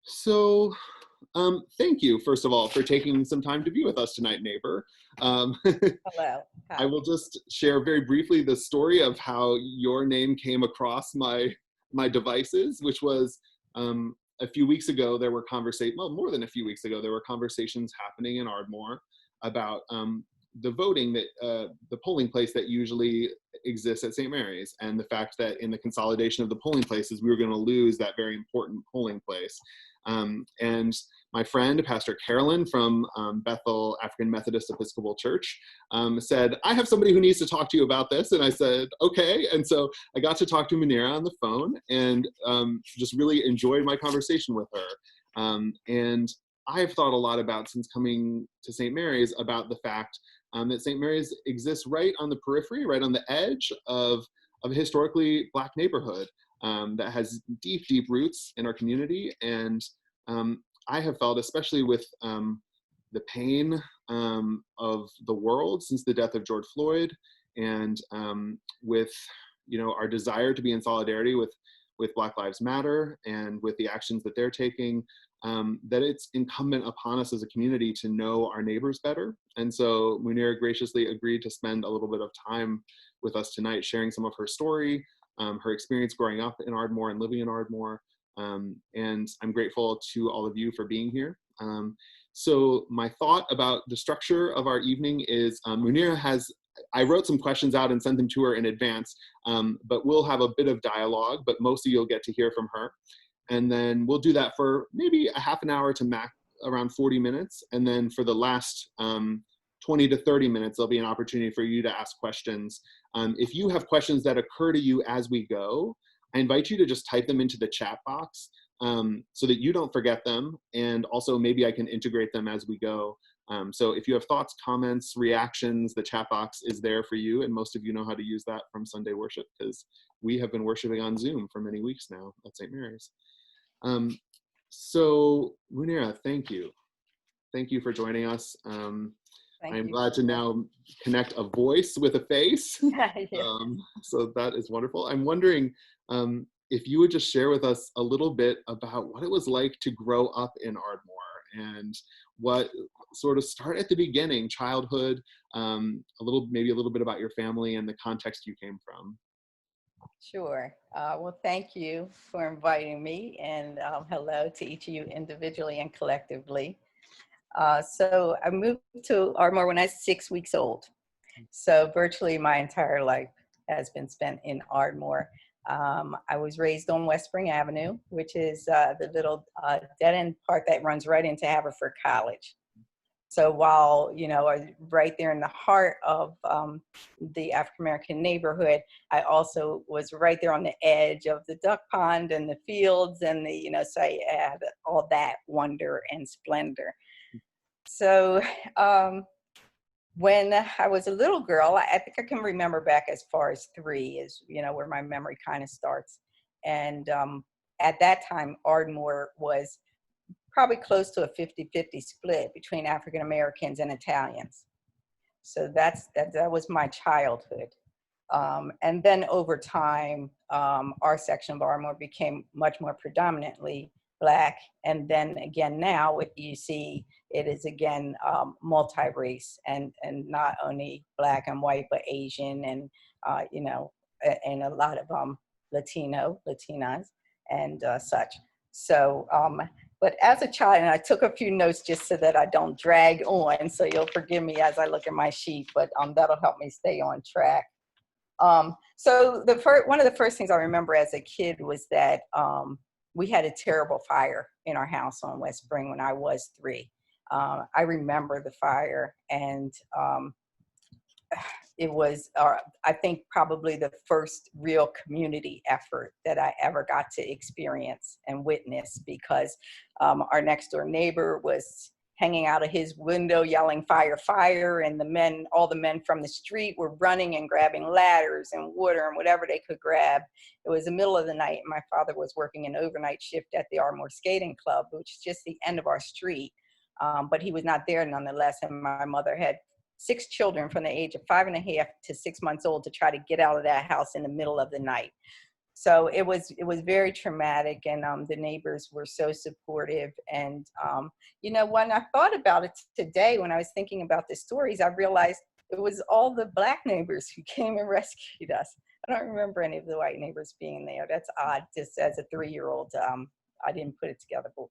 So, thank you, first of all, for taking some time to be with us tonight, neighbor. Um, Hello. I Hi. will just share very briefly the story of how your name came across my devices, which was a few weeks ago. There were well, more than a few weeks ago, there were conversations happening in Ardmore about the voting that the polling place that usually exists at St. Mary's, and the fact that in the consolidation of the polling places, we were going to lose that very important polling place. And my friend, Pastor Carolyn from Bethel African Methodist Episcopal Church, said, I have somebody who needs to talk to you about this. And I said, okay. And so I got to talk to Muneera on the phone and just really enjoyed my conversation with her. And I've thought a lot about, since coming to St. Mary's, about the fact that St. Mary's exists right on the periphery, right on the edge of a historically Black neighborhood that has deep, deep roots in our community. And I have felt, especially with the pain of the world since the death of George Floyd, and with our desire to be in solidarity with Black Lives Matter and with the actions that they're taking, that it's incumbent upon us as a community to know our neighbors better. And so Muneera graciously agreed to spend a little bit of time with us tonight, sharing some of her story, her experience growing up in Ardmore and living in Ardmore. And I'm grateful to all of you for being here. So my thought about the structure of our evening is Muneera I wrote some questions out and sent them to her in advance, but we'll have a bit of dialogue, but mostly you'll get to hear from her. And then we'll do that for maybe a half an hour to max around 40 minutes. And then for the last 20 to 30 minutes, there'll be an opportunity for you to ask questions. If you have questions that occur to you as we go, I invite you to just type them into the chat box so that you don't forget them. And also maybe I can integrate them as we go. So if you have thoughts, comments, reactions, the chat box is there for you. And most of you know how to use that from Sunday worship, because we have been worshiping on Zoom for many weeks now at St. Mary's. So Muneera, thank you. Thank you for joining us. Thank I'm you. glad to now connect a voice with a face. Yeah. So that is wonderful. I'm wondering if you would just share with us a little bit about what it was like to grow up in Ardmore, and what sort of start at the beginning, childhood, maybe a little bit about your family and the context you came from. Sure. Well, thank you for inviting me, and hello to each of you individually and collectively. So I moved to Ardmore when I was 6 weeks old. So virtually my entire life has been spent in Ardmore. I was raised on West Spring Avenue, which is the little dead-end part that runs right into Haverford College. So while, right there in the heart of the African-American neighborhood, I also was right there on the edge of the duck pond and the fields and so I had all that wonder and splendor. So when I was a little girl, I think I can remember back as far as 3 is, where my memory kind of starts. And at that time, Ardmore was probably close to a 50-50 split between African Americans and Italians. So that was my childhood. And then over time, our section of Ardmore became much more predominantly Black. And then again, now you see it is again multi-race, and not only Black and white, but Asian and, and a lot of Latinas and such. So, but as a child, and I took a few notes just so that I don't drag on, so you'll forgive me as I look at my sheet, but that'll help me stay on track. So one of the first things I remember as a kid was that we had a terrible fire in our house on West Spring when I was 3. I remember the fire, and it was, I think, probably the first real community effort that I ever got to experience and witness, because our next door neighbor was hanging out of his window yelling fire, fire, and all the men from the street were running and grabbing ladders and water and whatever they could grab. It was the middle of the night, and my father was working an overnight shift at the Ardmore Skating Club, which is just the end of our street, but he was not there nonetheless, and my mother had 6 children from the age of 5.5 to 6 months old to try to get out of that house in the middle of the night. So it was very traumatic, and the neighbors were so supportive. And when I thought about it today, when I was thinking about the stories, I realized it was all the Black neighbors who came and rescued us. I don't remember any of the white neighbors being there. That's odd. Just as a 3-year-old, I didn't put it together, but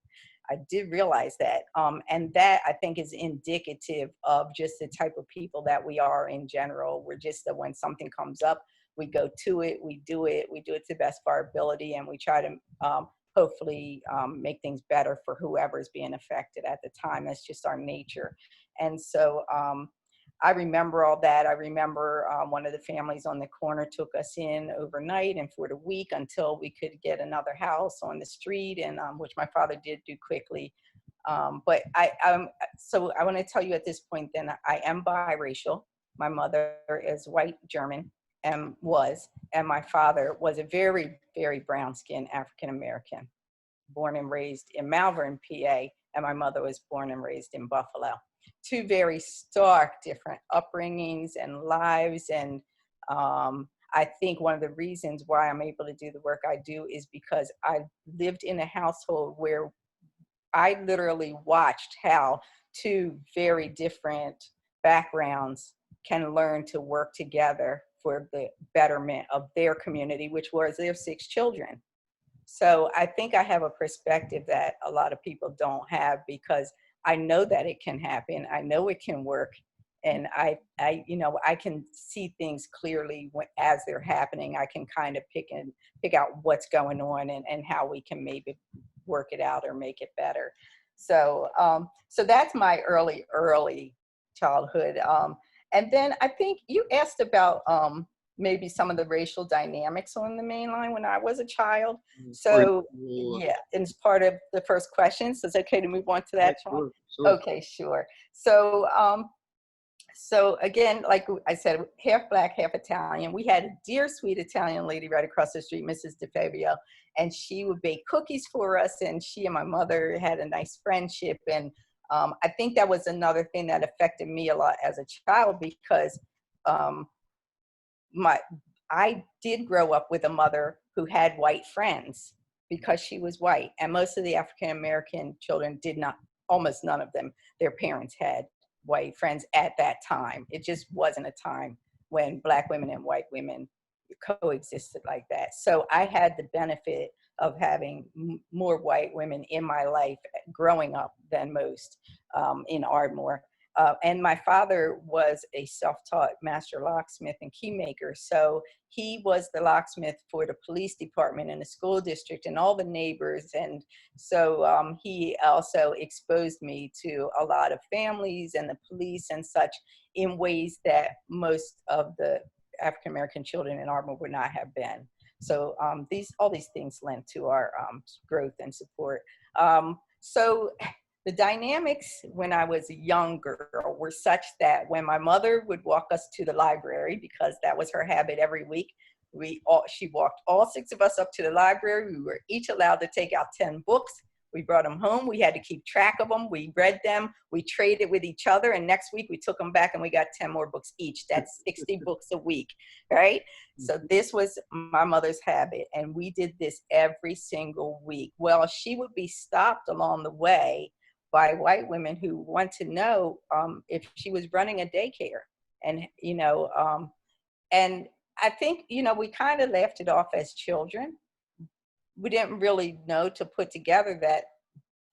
I did realize that. And that, I think, is indicative of just the type of people that we are in general. We're just that when something comes up, we go to it, we do it to the best of our ability, and we try to hopefully make things better for whoever is being affected at the time. That's just our nature. And so I remember all that. I remember one of the families on the corner took us in overnight and for the week until we could get another house on the street, and which my father did do quickly. But so I want to tell you at this point then, I am biracial. My mother is white German and my father was a very, very brown-skinned African-American, born and raised in Malvern, PA, and my mother was born and raised in Buffalo. Two very stark different upbringings and lives. And I think one of the reasons why I'm able to do the work I do is because I lived in a household where I literally watched how two very different backgrounds can learn to work together for the betterment of their community, which was their 6 children. So I think I have a perspective that a lot of people don't have, because I know that it can happen. I know it can work. And I can see things clearly as they're happening. I can kind of pick out what's going on and how we can maybe work it out or make it better. So, so that's my early childhood. And then I think you asked about maybe some of the racial dynamics on the main line when I was a child. So yeah, it's part of the first question. So it's okay to move on to that, Sean? Sure. Okay, sure. So, so again, like I said, half Black, half Italian. We had a dear, sweet Italian lady right across the street, Mrs. DeFabio, and she would bake cookies for us. And she and my mother had a nice friendship. And I think that was another thing that affected me a lot as a child, because I did grow up with a mother who had white friends because she was white. And most of the African-American children did not, almost none of them, their parents had white friends at that time. It just wasn't a time when Black women and white women coexisted like that. So I had the benefit of having more white women in my life growing up than most in Ardmore. And my father was a self-taught master locksmith and keymaker. So he was the locksmith for the police department and the school district and all the neighbors. And so he also exposed me to a lot of families and the police and such in ways that most of the African-American children in Ardmore would not have been. So all these things lent to our growth and support. So the dynamics when I was a young girl were such that when my mother would walk us to the library, because that was her habit every week, she walked all 6 of us up to the library. We were each allowed to take out 10 books. We brought them home. We had to keep track of them. We read them. We traded with each other. And next week we took them back and we got 10 more books each. That's 60 books a week, right? So this was my mother's habit. And we did this every single week. Well, she would be stopped along the way by white women who want to know if she was running a daycare. And, and I think, we kind of laughed it off as children. We didn't really know to put together that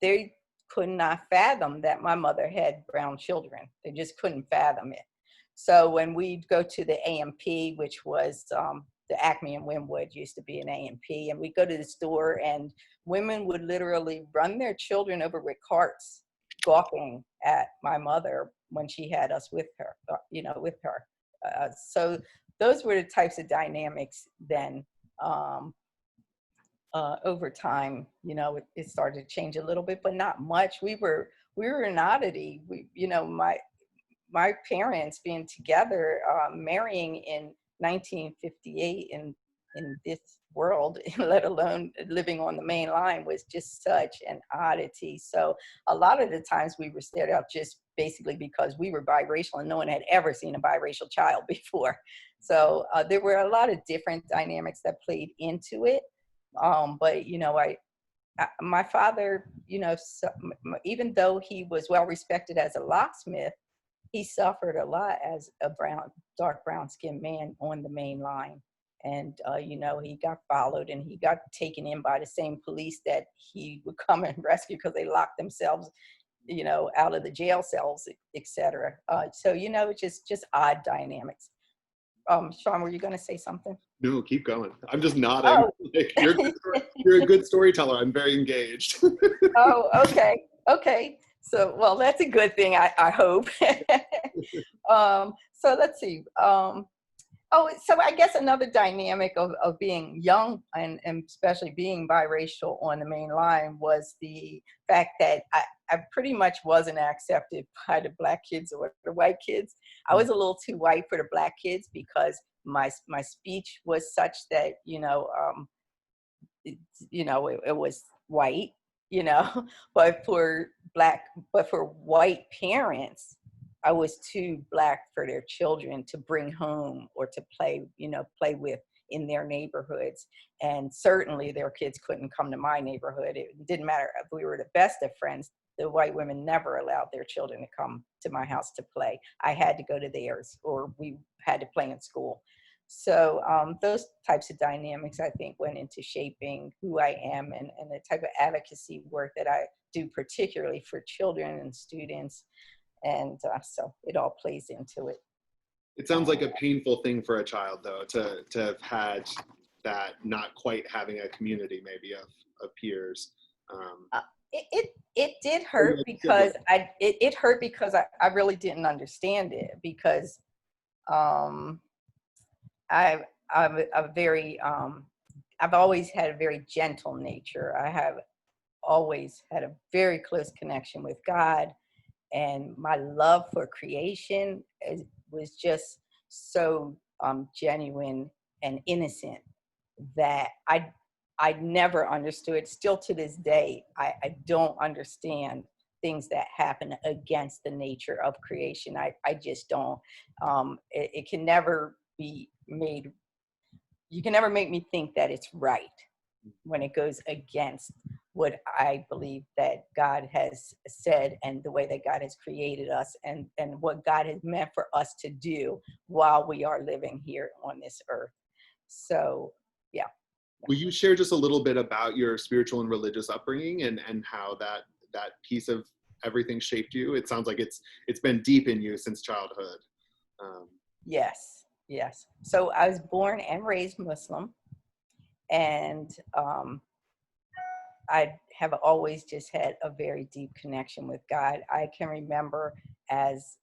they could not fathom that my mother had brown children. They just couldn't fathom it. So when we'd go to the AMP, which was the Acme and Wynwood used to be an AMP, and we'd go to the store and women would literally run their children over with carts, gawking at my mother when she had us with her, with her. So those were the types of dynamics then. Over time, it started to change a little bit, but not much. We were an oddity. My parents being together, marrying in 1958 in this world, let alone living on the main line, was just such an oddity. So a lot of the times we were stared out just basically because we were biracial and no one had ever seen a biracial child before. So there were a lot of different dynamics that played into it. But, my father, even though he was well respected as a locksmith, he suffered a lot as a dark brown skinned man on the main line. And, he got followed and he got taken in by the same police that he would come and rescue because they locked themselves, out of the jail cells, et cetera. So, just odd dynamics. Sean, were you going to say something? No, keep going. I'm just nodding. Oh. Like, you're a good storyteller. I'm very engaged. Oh, okay. Okay. So, well, that's a good thing, I hope. So let's see. So I guess another dynamic of being young and especially being biracial on the main line was the fact that I pretty much wasn't accepted by the black kids or the white kids. I was a little too white for the black kids because my speech was such that, it was white, but for white parents, I was too black for their children to bring home or to play with in their neighborhoods. And certainly their kids couldn't come to my neighborhood. It didn't matter if we were the best of friends. The white women never allowed their children to come to my house to play. I had to go to theirs, or we had to play in school. So those types of dynamics, I think, went into shaping who I am and the type of advocacy work that I do, particularly for children and students. And so it all plays into it. It sounds like a painful thing for a child, though, to have had that, not quite having a community maybe of peers. It did hurt because it hurt because I really didn't understand it, because I've always had a very gentle nature. I have always had a very close connection with God, and my love for creation was just so genuine and innocent that I never understood. Still to this day, I don't understand things that happen against the nature of creation. I just don't. It can never be made. You can never make me think that it's right when it goes against what I believe that God has said and the way that God has created us and what God has meant for us to do while we are living here on this earth. So, yeah. Will you share just a little bit about your spiritual and religious upbringing and how that piece of everything shaped you? It sounds like it's been deep in you since childhood. Yes. So I was born and raised Muslim, and I have always just had a very deep connection with God. I can remember as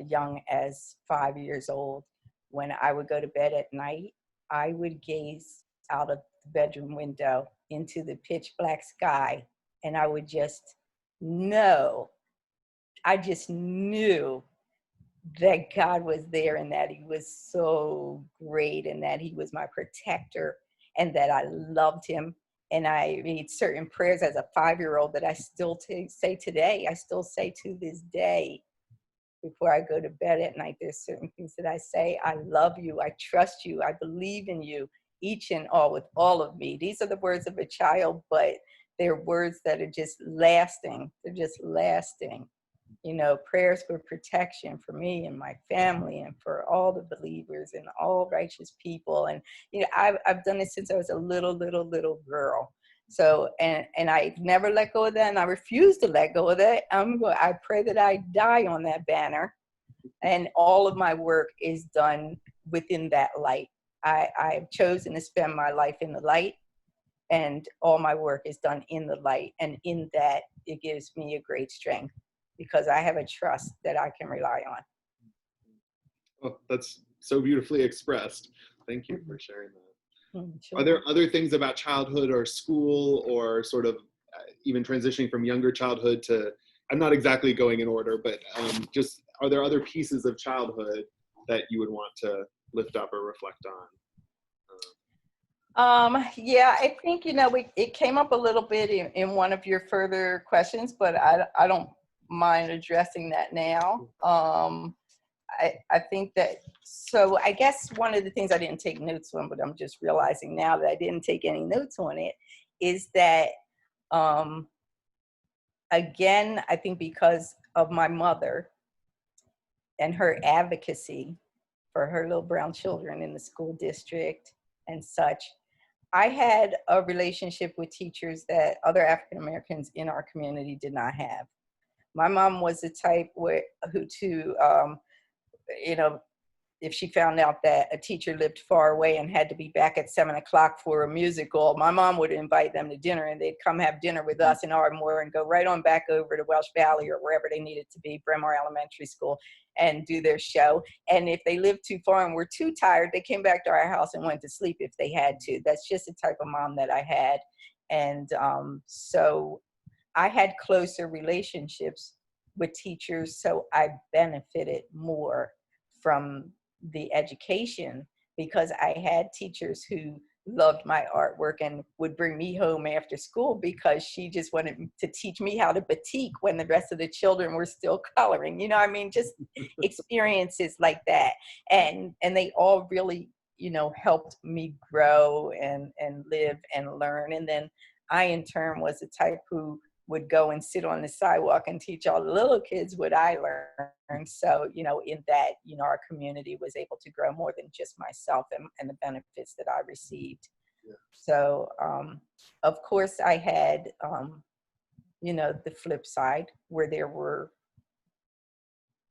young as 5 years old, when I would go to bed at night, I would gaze out of the bedroom window into the pitch black sky, and I would just know, I just knew that God was there and that he was so great and that he was my protector and that I loved him. And I made certain prayers as a 5-year-old that I still say today. I still say to this day before I go to bed at night. There's certain things that I say. I love you. I trust you. I believe in you, each and all, with all of me. These are the words of a child, but they're words that are just lasting. They're just lasting. Prayers for protection for me and my family and for all the believers and all righteous people. And, I've done it since I was a little girl. So, and I never let go of that, and I refuse to let go of that. I pray that I die on that banner, and all of my work is done within that light. I've chosen to spend my life in the light, and all my work is done in the light. And in that, it gives me a great strength, because I have a trust that I can rely on. Oh, that's so beautifully expressed. Thank you for sharing that. Sure. Are there other things about childhood or school, or sort of even transitioning from younger childhood to, I'm not exactly going in order, but just, are there other pieces of childhood that you would want to lift up or reflect on? Yeah, I think, it came up a little bit in one of your further questions, but I don't mind addressing that now. I think that, so I guess one of the things I didn't take notes on, but I'm just realizing now that I didn't take any notes on it, is that, um, again, I think because of my mother and her advocacy for her little brown children in the school district and such, I had a relationship with teachers that other African Americans in our community did not have. My mom was the type who to, you know, if she found out that a teacher lived far away and had to be back at 7 o'clock for a musical, my mom would invite them to dinner, and they'd come have dinner with us in Ardmore and go right on back over to Welsh Valley or wherever they needed to be, Bryn Mawr Elementary School, and do their show. And if they lived too far and were too tired, they came back to our house and went to sleep if they had to. That's just the type of mom that I had. And so I had closer relationships with teachers, so I benefited more from the education because I had teachers who loved my artwork and would bring me home after school because she just wanted to teach me how to batik when the rest of the children were still coloring. I mean, just experiences like that. And they all really, helped me grow and live and learn. And then I, in turn, was the type who would go and sit on the sidewalk and teach all the little kids what I learned. So, in that, our community was able to grow more than just myself and the benefits that I received. Yeah. So, of course, I had, the flip side where there were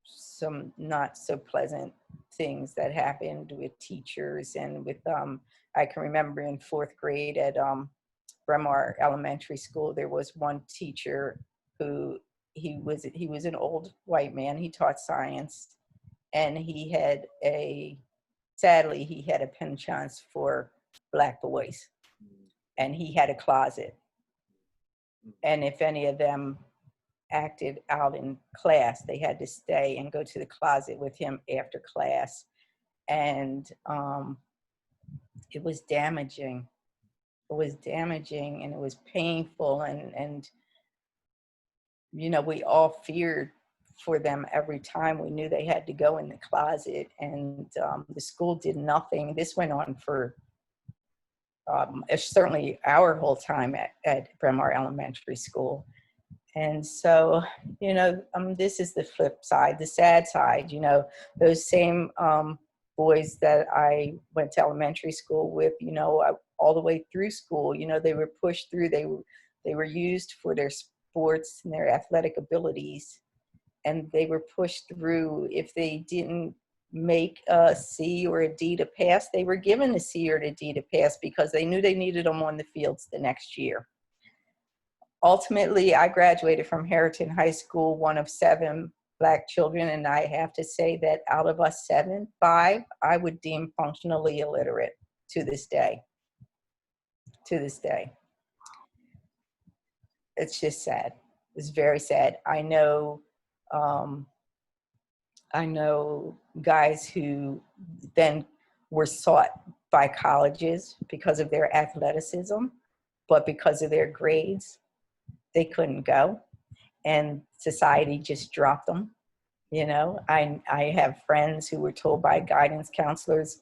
some not so pleasant things that happened with teachers and with, I can remember in fourth grade at Bryn Mawr Elementary School, there was one teacher who he was an old white man. He taught science, and sadly he had a penchant for Black boys, and he had a closet. And if any of them acted out in class, they had to stay and go to the closet with him after class. And it was damaging. It was damaging and it was painful, and we all feared for them every time we knew they had to go in the closet. And the school did nothing. This went on for certainly our whole time at Bryn Mawr Elementary School. And so, this is the flip side, the sad side. Those same boys that I went to elementary school with, all the way through school, they were pushed through. They were used for their sports and their athletic abilities, and they were pushed through. If they didn't make a C or a D to pass, they were given a C or a D to pass because they knew they needed them on the fields the next year. Ultimately, I graduated from Harrington High School, one of 7 Black children, and I have to say that out of us 5, I would deem functionally illiterate to this day. To this day. It's just sad. It's very sad. I know guys who then were sought by colleges because of their athleticism, but because of their grades, they couldn't go, and society just dropped them. I have friends who were told by guidance counselors,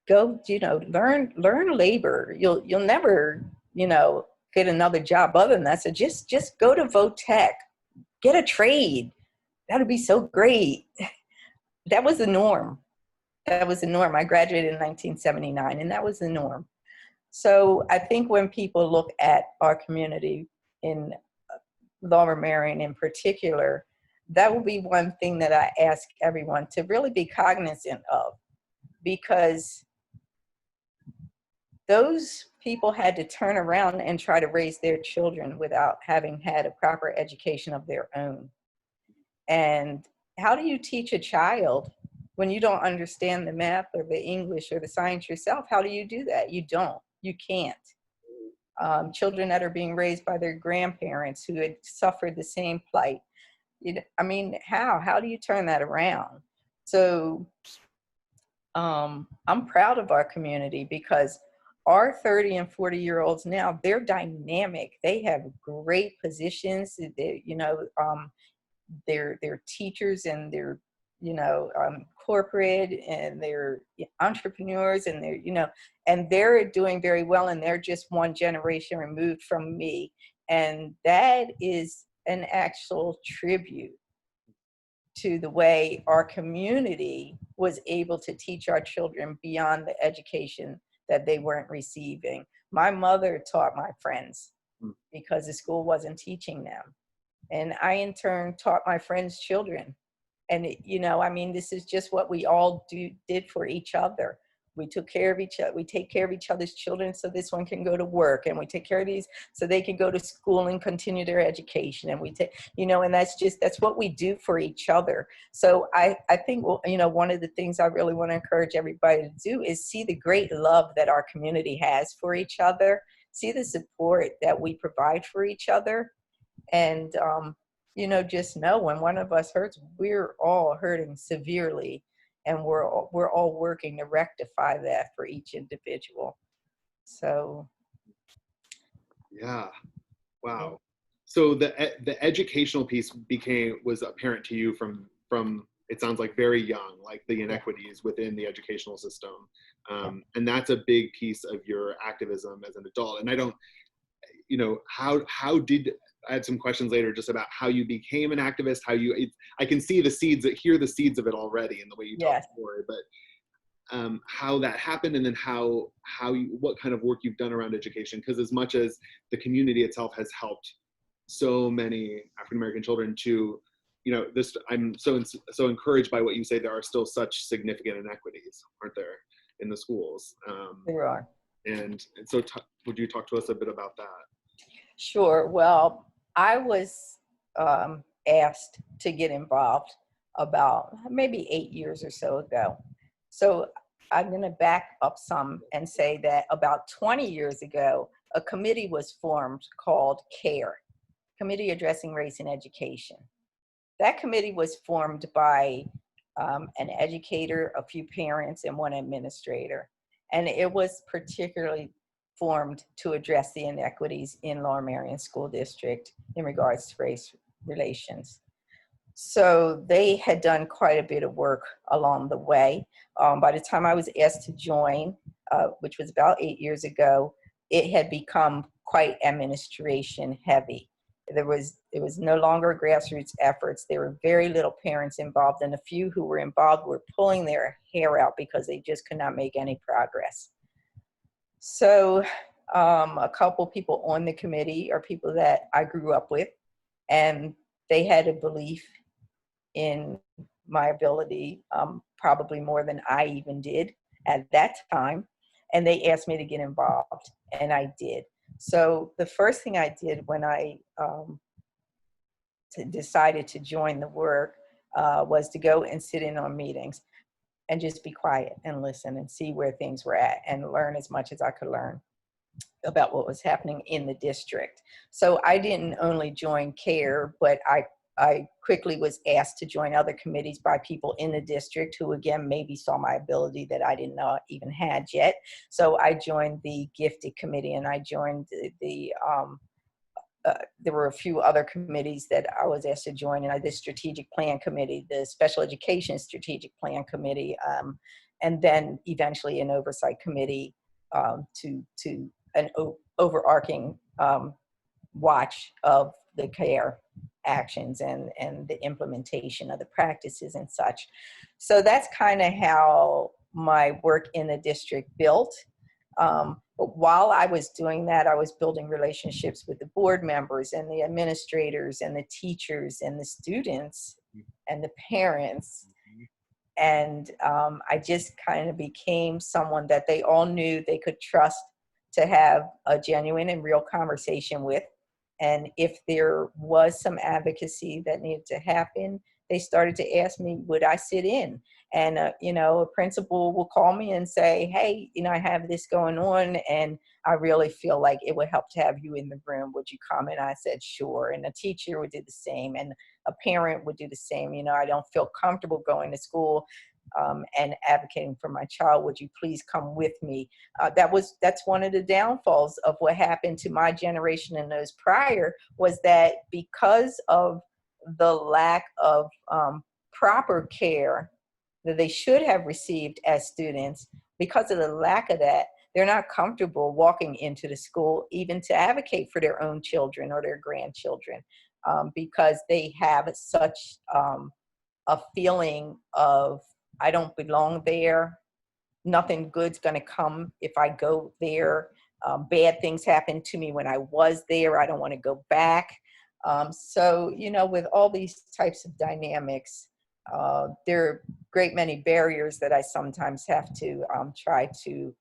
go, learn labor. You'll never, get another job other than that. So just go to Votech, get a trade. That'd be so great. That was the norm. That was the norm. I graduated in 1979, and that was the norm. So I think when people look at our community in Lower Merion in particular, that will be one thing that I ask everyone to really be cognizant of, because those people had to turn around and try to raise their children without having had a proper education of their own. And how do you teach a child when you don't understand the math or the English or the science yourself? How do you do that? You don't. You can't. Children that are being raised by their grandparents who had suffered the same plight. How do you turn that around? So I'm proud of our community because our 30 and 40-year-olds now, they're dynamic. They have great positions. They're teachers, and they're corporate, and they're entrepreneurs, and they're doing very well, and they're just one generation removed from me, and that is an actual tribute to the way our community was able to teach our children beyond the education that they weren't receiving. My mother taught my friends because the school wasn't teaching them. And I, in turn, taught my friends' children. And, this is just what we all did for each other. We took care of each other. We take care of each other's children so this one can go to work, and we take care of these so they can go to school and continue their education. And we take, and that's what we do for each other. So I think, one of the things I really want to encourage everybody to do is see the great love that our community has for each other, see the support that we provide for each other. And, just know when one of us hurts, we're all hurting severely, and we're all working to rectify that for each individual. So. Yeah. Wow. So the educational piece was apparent to you from it sounds like very young, like the inequities within the educational system. And that's a big piece of your activism as an adult. And I don't, how did, I had some questions later just about how you became an activist, I can see the seeds, hear the seeds of it already in the way you talk before, but how that happened, and then what kind of work you've done around education. Because as much as the community itself has helped so many African-American children to, I'm so encouraged by what you say. There are still such significant inequities, aren't there, in the schools? There are. And so would you talk to us a bit about that? Sure. Well, I was asked to get involved about maybe 8 years or so ago. So I'm going to back up some and say that about 20 years ago, a committee was formed called CARE, Committee Addressing Race in Education. That committee was formed by an educator, a few parents, and one administrator. And it was particularly formed to address the inequities in Lower Merion School District in regards to race relations. So they had done quite a bit of work along the way. By the time I was asked to join, which was about 8 years ago, it had become quite administration heavy. It was no longer grassroots efforts. There were very little parents involved, and the few who were involved were pulling their hair out because they just could not make any progress. So a couple people on the committee are people that I grew up with, and they had a belief in my ability, probably more than I even did at that time. And they asked me to get involved, and I did. So the first thing I did when I decided to join the work was to go and sit in on meetings and just be quiet and listen and see where things were at and learn as much as I could learn about what was happening in the district. So I didn't only join CARE, but I quickly was asked to join other committees by people in the district who, again, maybe saw my ability that I didn't know I even had yet. So I joined the Gifted Committee, and I joined there were a few other committees that I was asked to join, and the Strategic Plan Committee, the Special Education Strategic Plan Committee, and then eventually an Oversight Committee to an overarching watch of the CARE actions and the implementation of the practices and such. So that's kind of how my work in the district built. But while I was doing that, I was building relationships with the board members and the administrators and the teachers and the students and the parents. And I just kind of became someone that they all knew they could trust to have a genuine and real conversation with. And if there was some advocacy that needed to happen, they started to ask me, would I sit in? And, a principal will call me and say, hey, I have this going on, and I really feel like it would help to have you in the room. Would you come? And I said, sure. And a teacher would do the same, and a parent would do the same. I don't feel comfortable going to school and advocating for my child. Would you please come with me? That's one of the downfalls of what happened to my generation and those prior, was that because of the lack of proper care that they should have received as students, because of the lack of that, they're not comfortable walking into the school even to advocate for their own children or their grandchildren, because they have such a feeling of, I don't belong there. Nothing good's going to come if I go there. Bad things happened to me when I was there. I don't want to go back. So, with all these types of dynamics, there are a great many barriers that I sometimes have to try to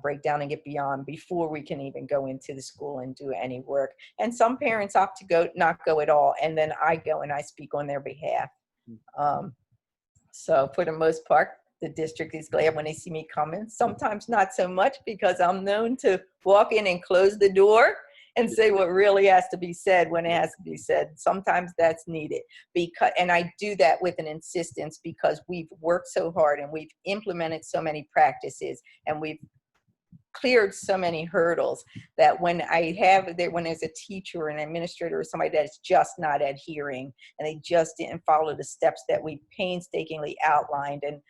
break down and get beyond before we can even go into the school and do any work. And some parents opt to not go at all. And then I go and I speak on their behalf. So for the most part, the district is glad when they see me coming. Sometimes not so much, because I'm known to walk in and close the door and say what really has to be said when it has to be said. Sometimes that's needed, and I do that with an insistence, because we've worked so hard and we've implemented so many practices and we've cleared so many hurdles, that when there's a teacher or an administrator or somebody that's just not adhering and they just didn't follow the steps that we painstakingly outlined, and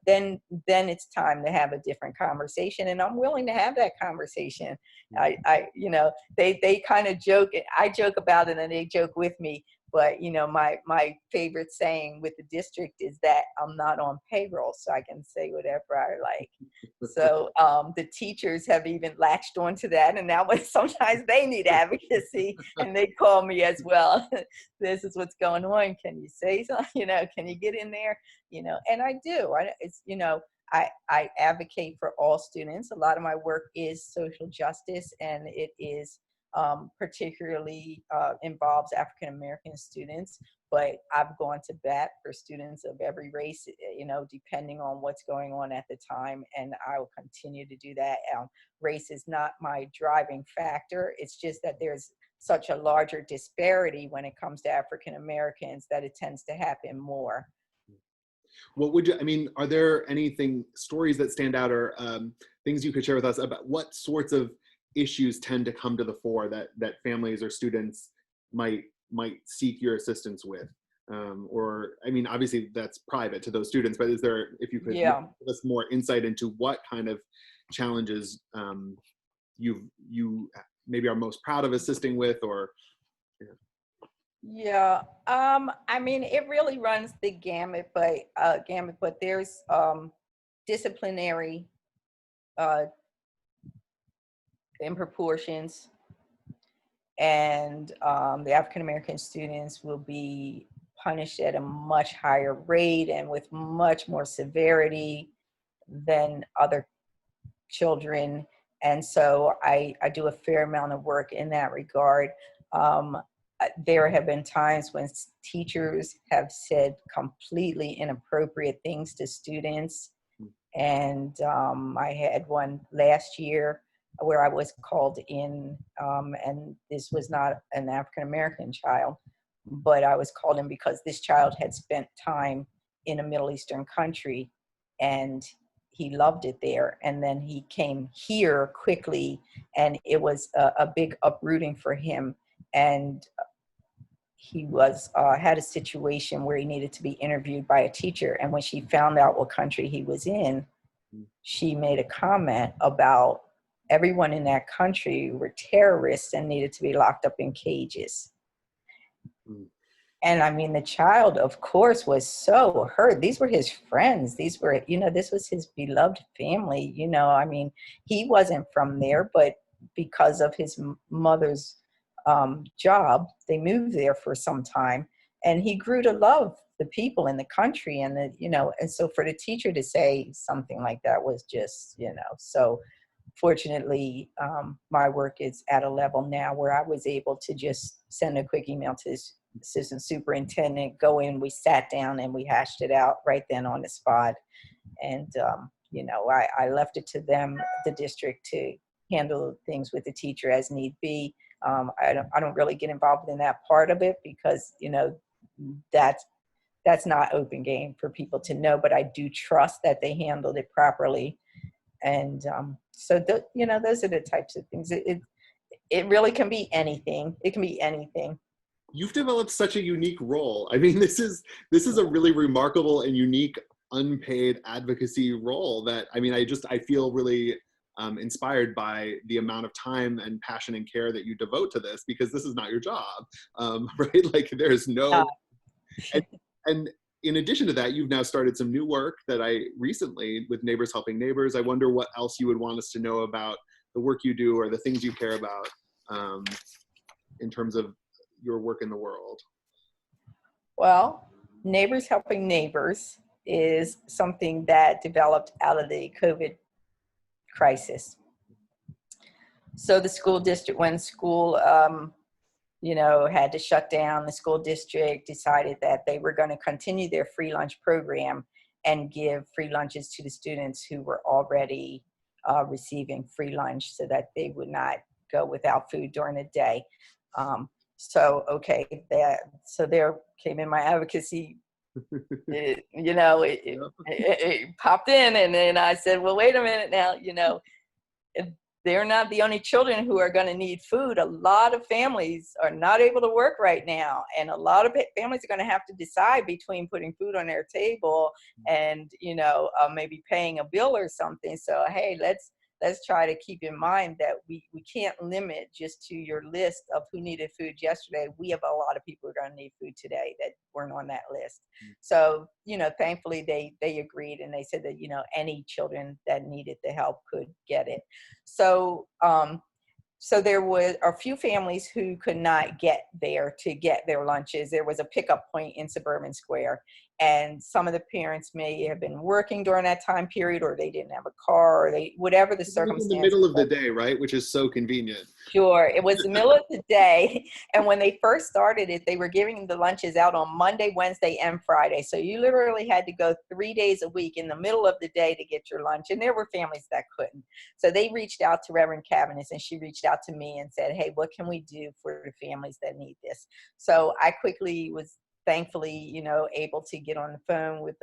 then it's time to have a different conversation, and I'm willing to have that conversation. They kind of joke, I joke about it and they joke with me, but my favorite saying with the district is that I'm not on payroll, so I can say whatever I like. So the teachers have even latched onto that, and now sometimes they need advocacy, and they call me as well. This is what's going on. Can you say something? Can you get in there? And I do. I advocate for all students. A lot of my work is social justice, and it is particularly involves African American students, but I've gone to bat for students of every race, depending on what's going on at the time, and I will continue to do that. Race is not my driving factor. It's just that there's such a larger disparity when it comes to African Americans that it tends to happen more. Are there stories that stand out, or things you could share with us about what sorts of issues tend to come to the fore that families or students might seek your assistance with? Obviously that's private to those students, but if you could give us more insight into what kind of challenges you maybe are most proud of assisting with, or it really runs the gamut, but there's disciplinary improportions, and the African American students will be punished at a much higher rate and with much more severity than other children. And so I do a fair amount of work in that regard. There have been times when teachers have said completely inappropriate things to students. And I had one last year where I was called in, and this was not an African-American child, but I was called in because this child had spent time in a Middle Eastern country and he loved it there. And then he came here quickly, and it was a big uprooting for him. And he had a situation where he needed to be interviewed by a teacher. And when she found out what country he was in, she made a comment about everyone in that country were terrorists and needed to be locked up in cages. And the child, of course, was so hurt. These were his friends. These were, this was his beloved family. He wasn't from there, but because of his mother's job, they moved there for some time, and he grew to love the people in the country. And and so for the teacher to say something like that was just, so fortunately, my work is at a level now where I was able to just send a quick email to his assistant superintendent, go in, we sat down and we hashed it out right then on the spot. And, I left it to them, the district, to handle things with the teacher as need be. I don't really get involved in that part of it because, that's that's not open game for people to know, but I do trust that they handled it properly. And those are the types of things. It really can be anything. It can be anything. You've developed such a unique role. I mean, this is a really remarkable and unique unpaid advocacy role that, I mean, I feel really inspired by the amount of time and passion and care that you devote to this, because this is not your job, right? Like there's no, and, and in addition to that, you've now started some new work that I recently with Neighbors Helping Neighbors. I wonder what else you would want us to know about the work you do or the things you care about in terms of your work in the world. Well, Neighbors Helping Neighbors is something that developed out of the COVID crisis. So the school district, when school, had to shut down, the school district decided that they were going to continue their free lunch program and give free lunches to the students who were already receiving free lunch, so that they would not go without food during the day. So there came in my advocacy. It popped in, and then I said, well, wait a minute now, they're not the only children who are going to need food. A lot of families are not able to work right now, and a lot of families are going to have to decide between putting food on their table and maybe paying a bill or something. So hey, let's try to keep in mind that we can't limit just to your list of who needed food yesterday. We have a lot of people who are going to need food today that weren't on that list. So, thankfully they agreed, and they said that, any children that needed the help could get it. So, so there were a few families who could not get there to get their lunches. There was a pickup point in Suburban Square, and some of the parents may have been working during that time period, or they didn't have a car, or whatever the circumstance. In the middle of the day, right? Which is so convenient. Sure. It was the middle of the day. And when they first started it, they were giving the lunches out on Monday, Wednesday, and Friday. So you literally had to go 3 days a week in the middle of the day to get your lunch. And there were families that couldn't. So they reached out to Reverend Cavanis, and she reached out to me and said, hey, what can we do for the families that need this? So I quickly was thankfully, able to get on the phone with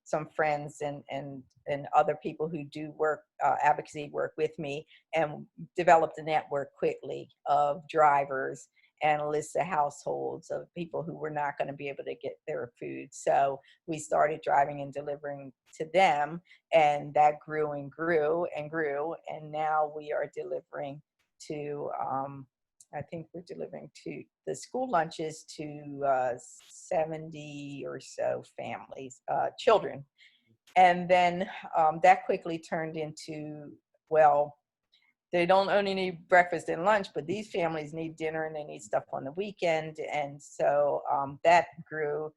some friends and other people who do work, advocacy work with me, and developed a network quickly of drivers and a list of households of people who were not going to be able to get their food. So we started driving and delivering to them, and that grew and grew and grew. And now we are delivering to, I think we're delivering to the school lunches to 70 or so families, children. And then that quickly turned into, well, they don't only need breakfast and lunch, but these families need dinner and they need stuff on the weekend. And so that grew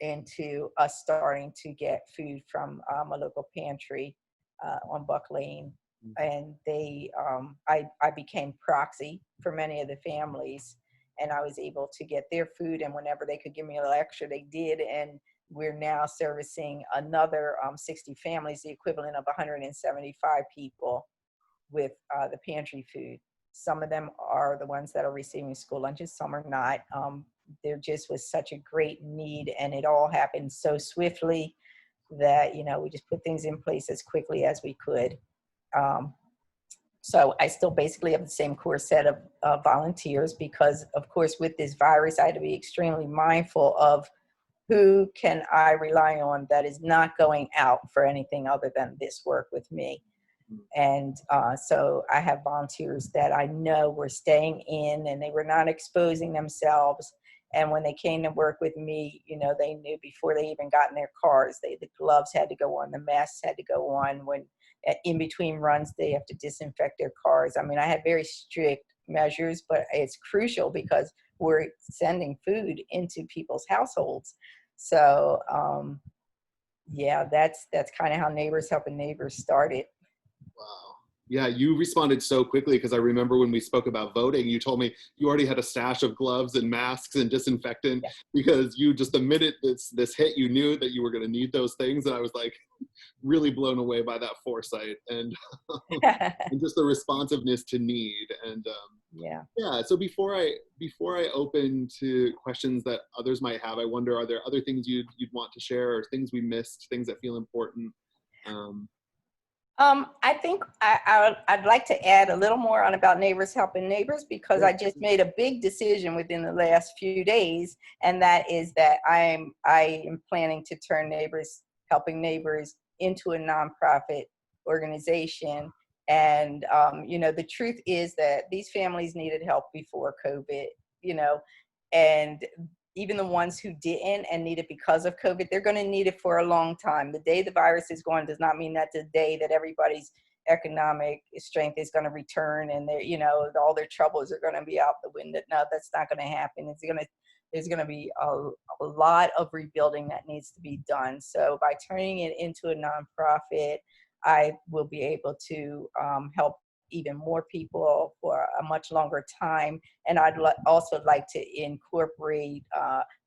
into us starting to get food from a local pantry on Buck Lane. And I became proxy for many of the families, and I was able to get their food, and whenever they could give me a little extra, they did. And we're now servicing another 60 families, the equivalent of 175 people with the pantry food. Some of them are the ones that are receiving school lunches, some are not. There just was such a great need, and it all happened so swiftly that, we just put things in place as quickly as we could. So I still basically have the same core set of volunteers, because of course with this virus, I had to be extremely mindful of who can I rely on that is not going out for anything other than this work with me. And so I have volunteers that I know were staying in, and they were not exposing themselves. And when they came to work with me, they knew before they even got in their cars, the gloves had to go on, the masks had to go on. When in between runs, they have to disinfect their cars. I mean, I had very strict measures, but it's crucial because we're sending food into people's households. So yeah, that's kind of how Neighbors Helping Neighbors started. Wow. Yeah, you responded so quickly, because I remember when we spoke about voting, you told me you already had a stash of gloves and masks and disinfectant, yeah, because you just the minute this hit, you knew that you were going to need those things. And I was like really blown away by that foresight and, and just the responsiveness to need. And Yeah. Yeah. So before I open to questions that others might have, I wonder, are there other things you'd want to share, or things we missed, things that feel important? Um, I think I'd like to add a little more on about neighbors helping neighbors, because yeah. I just made a big decision within the last few days, and that is that I am planning to turn Neighbors Helping Neighbors into a nonprofit organization. And the truth is that these families needed help before COVID, you know, and even the ones who didn't and need it because of COVID, they're going to need it for a long time. The day the virus is gone does not mean that the day that everybody's economic strength is going to return and all their troubles are going to be out the window. No, that's not going to happen. There's going to be a lot of rebuilding that needs to be done. So by turning it into a nonprofit, I will be able to help even more people for a much longer time. And I'd also like to incorporate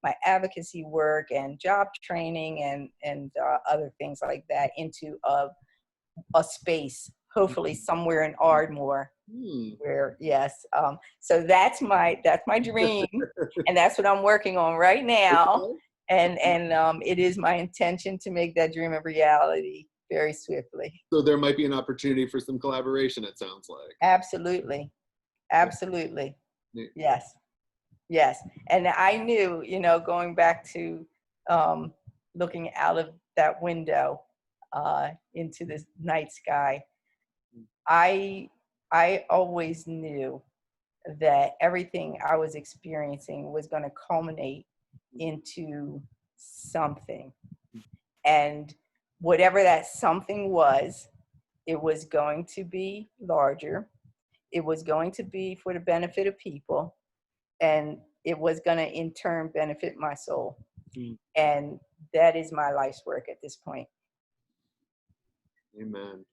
my advocacy work and job training and other things like that into a space, hopefully somewhere in Ardmore. Where yes, so that's my dream, and that's what I'm working on right now. Okay. And it is my intention to make that dream a reality very swiftly. So there might be an opportunity for some collaboration, it sounds like. Absolutely. Absolutely. Neat. Yes. Yes. And I knew, going back to looking out of that window into the night sky, I always knew that everything I was experiencing was going to culminate into something. And whatever that something was, it was going to be larger. It was going to be for the benefit of people, and it was going to in turn benefit my soul. And that is my life's work at this point. Amen.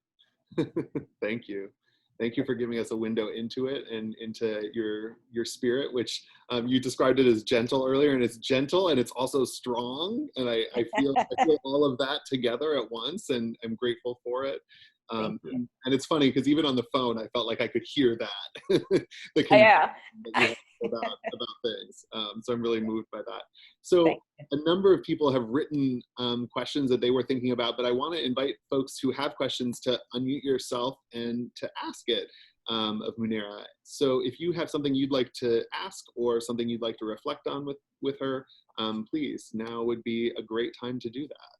Thank you. Thank you for giving us a window into it and into your spirit, which you described it as gentle earlier, and it's gentle and it's also strong. And I feel all of that together at once, and I'm grateful for it. And it's funny because even on the phone, I felt like I could hear that the Yeah. that you have about things. So I'm really moved by that. So a number of people have written questions that they were thinking about, but I want to invite folks who have questions to unmute yourself and to ask it of Muneera. So if you have something you'd like to ask or something you'd like to reflect on with her, please, now would be a great time to do that.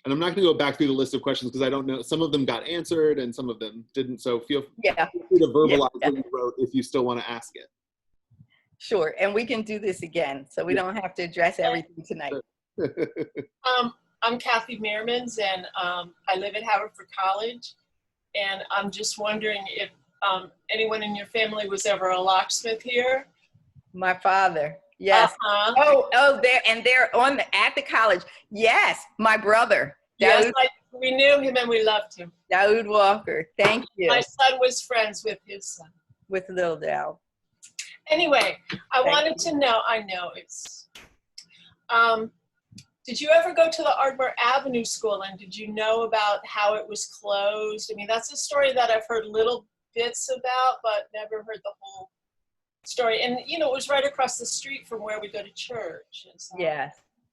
And I'm not going to go back through the list of questions because I don't know. Some of them got answered and some of them didn't. So feel free to verbalize what you wrote if you still want to ask it. Sure. And we can do this again, so we don't have to address everything tonight. I'm Kathy Meermans, and I live at Haverford College. And I'm just wondering if anyone in your family was ever a locksmith here? My father. Yes. They're at the college. Yes, my brother. Yes, we knew him and we loved him. Daoud Walker. Thank you. My son was friends with his son. With Lil Dal. Anyway, I wanted to know. I know it's. Did you ever go to the Ardmore Avenue School, and did you know about how it was closed? I mean, that's a story that I've heard little bits about, but never heard the whole story. And it was right across the street from where we go to church. And so.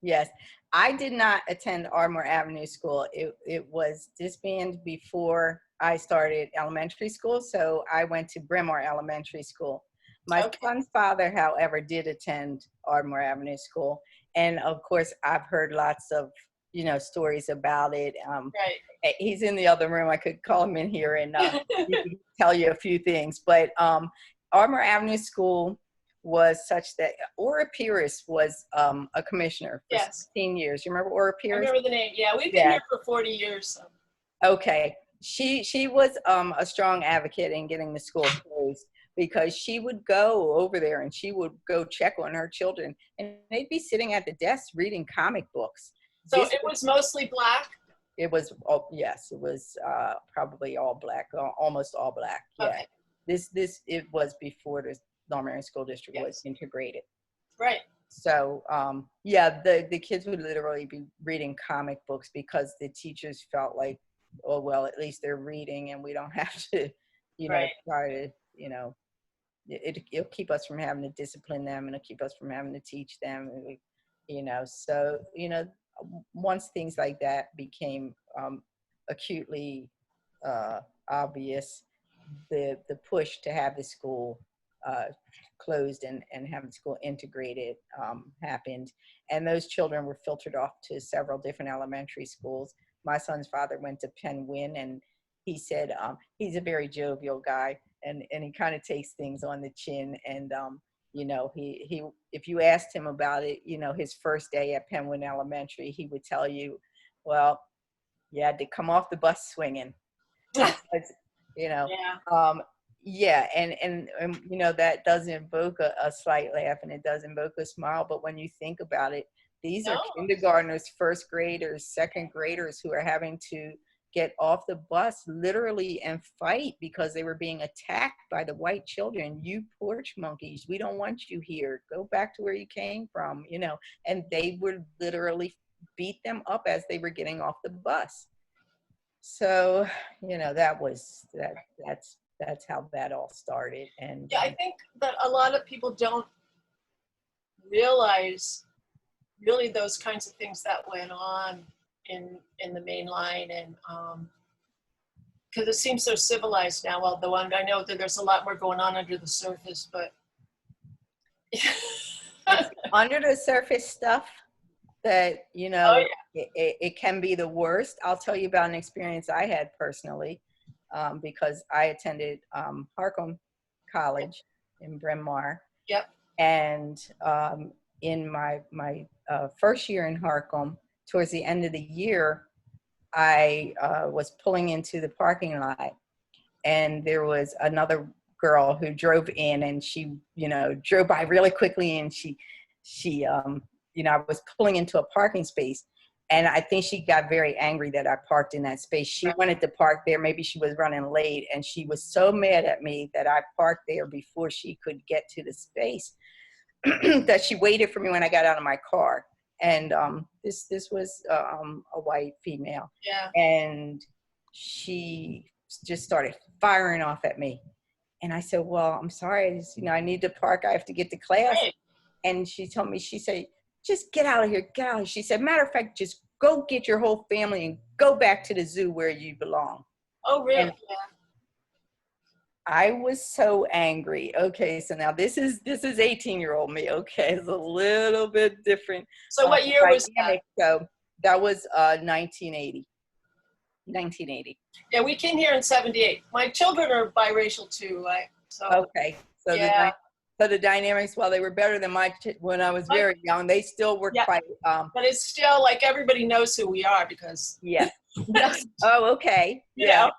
Yes. I did not attend Ardmore Avenue School. It was disbanded before I started elementary school, so I went to Bryn Mawr Elementary School. My son's father, however, did attend Ardmore Avenue School, and of course, I've heard lots of stories about it. Right. He's in the other room. I could call him in here and he can tell you a few things. But Ardmore Avenue School was such that Ora Pierce was a commissioner for 16 years. You remember Ora Pierce? I remember the name. Yeah, we've been here for 40 years. So. Okay. She was a strong advocate in getting the school closed, because she would go over there and she would go check on her children, and they'd be sitting at the desk reading comic books. So it was mostly black? It was, yes, it was probably all black, almost all black. Yeah. Okay. It was before the North School District was integrated. Right. So, the kids would literally be reading comic books because the teachers felt like, oh, well, at least they're reading and we don't have to, try to it'll keep us from having to discipline them, and it'll keep us from having to teach them. So, once things like that became acutely obvious, the push to have the school closed and have the school integrated happened. And those children were filtered off to several different elementary schools. My son's father went to Penn Win, and he said he's a very jovial guy, and he kind of takes things on the chin. And he if you asked him about it, his first day at Penn Win Elementary, he would tell you, well, you had to come off the bus swinging. Yeah. Yeah, and that does invoke a slight laugh, and it does invoke a smile. But when you think about it, these are kindergartners, first graders, second graders who are having to get off the bus literally and fight because they were being attacked by the white children. You porch monkeys, we don't want you here. Go back to where you came from, and they would literally beat them up as they were getting off the bus. So, that's how that all started. And yeah, I think that a lot of people don't realize really those kinds of things that went on in the main line, and because it seems so civilized now, although I know that there's a lot more going on under the surface, but under the surface stuff that it can be the worst. I'll tell you about an experience I had personally, because I attended Harcum College in Bryn Mawr. Yep. And in my first year in Harcum, towards the end of the year, I was pulling into the parking lot, and there was another girl who drove in, and she drove by really quickly, and she I was pulling into a parking space, and I think she got very angry that I parked in that space. She wanted to park there. Maybe she was running late, and she was so mad at me that I parked there before she could get to the space that she waited for me when I got out of my car. And this was a white female. Yeah. And she just started firing off at me. And I said, well, I'm sorry, I need to park. I have to get to class. Right. And she told me, she said, just get out of here, get out. She said, matter of fact, just go get your whole family and go back to the zoo where you belong. Oh, really? And I was so angry. Okay, so now this is 18-year-old me. Okay, it's a little bit different. So what year was that? So that was 1980. 1980. Yeah, we came here in 78. My children are biracial too. Okay, so yeah. the dynamics, while they were better than when I was very young, they still were quite. But it's still like everybody knows who we are because. Yeah. Oh, okay. Yeah.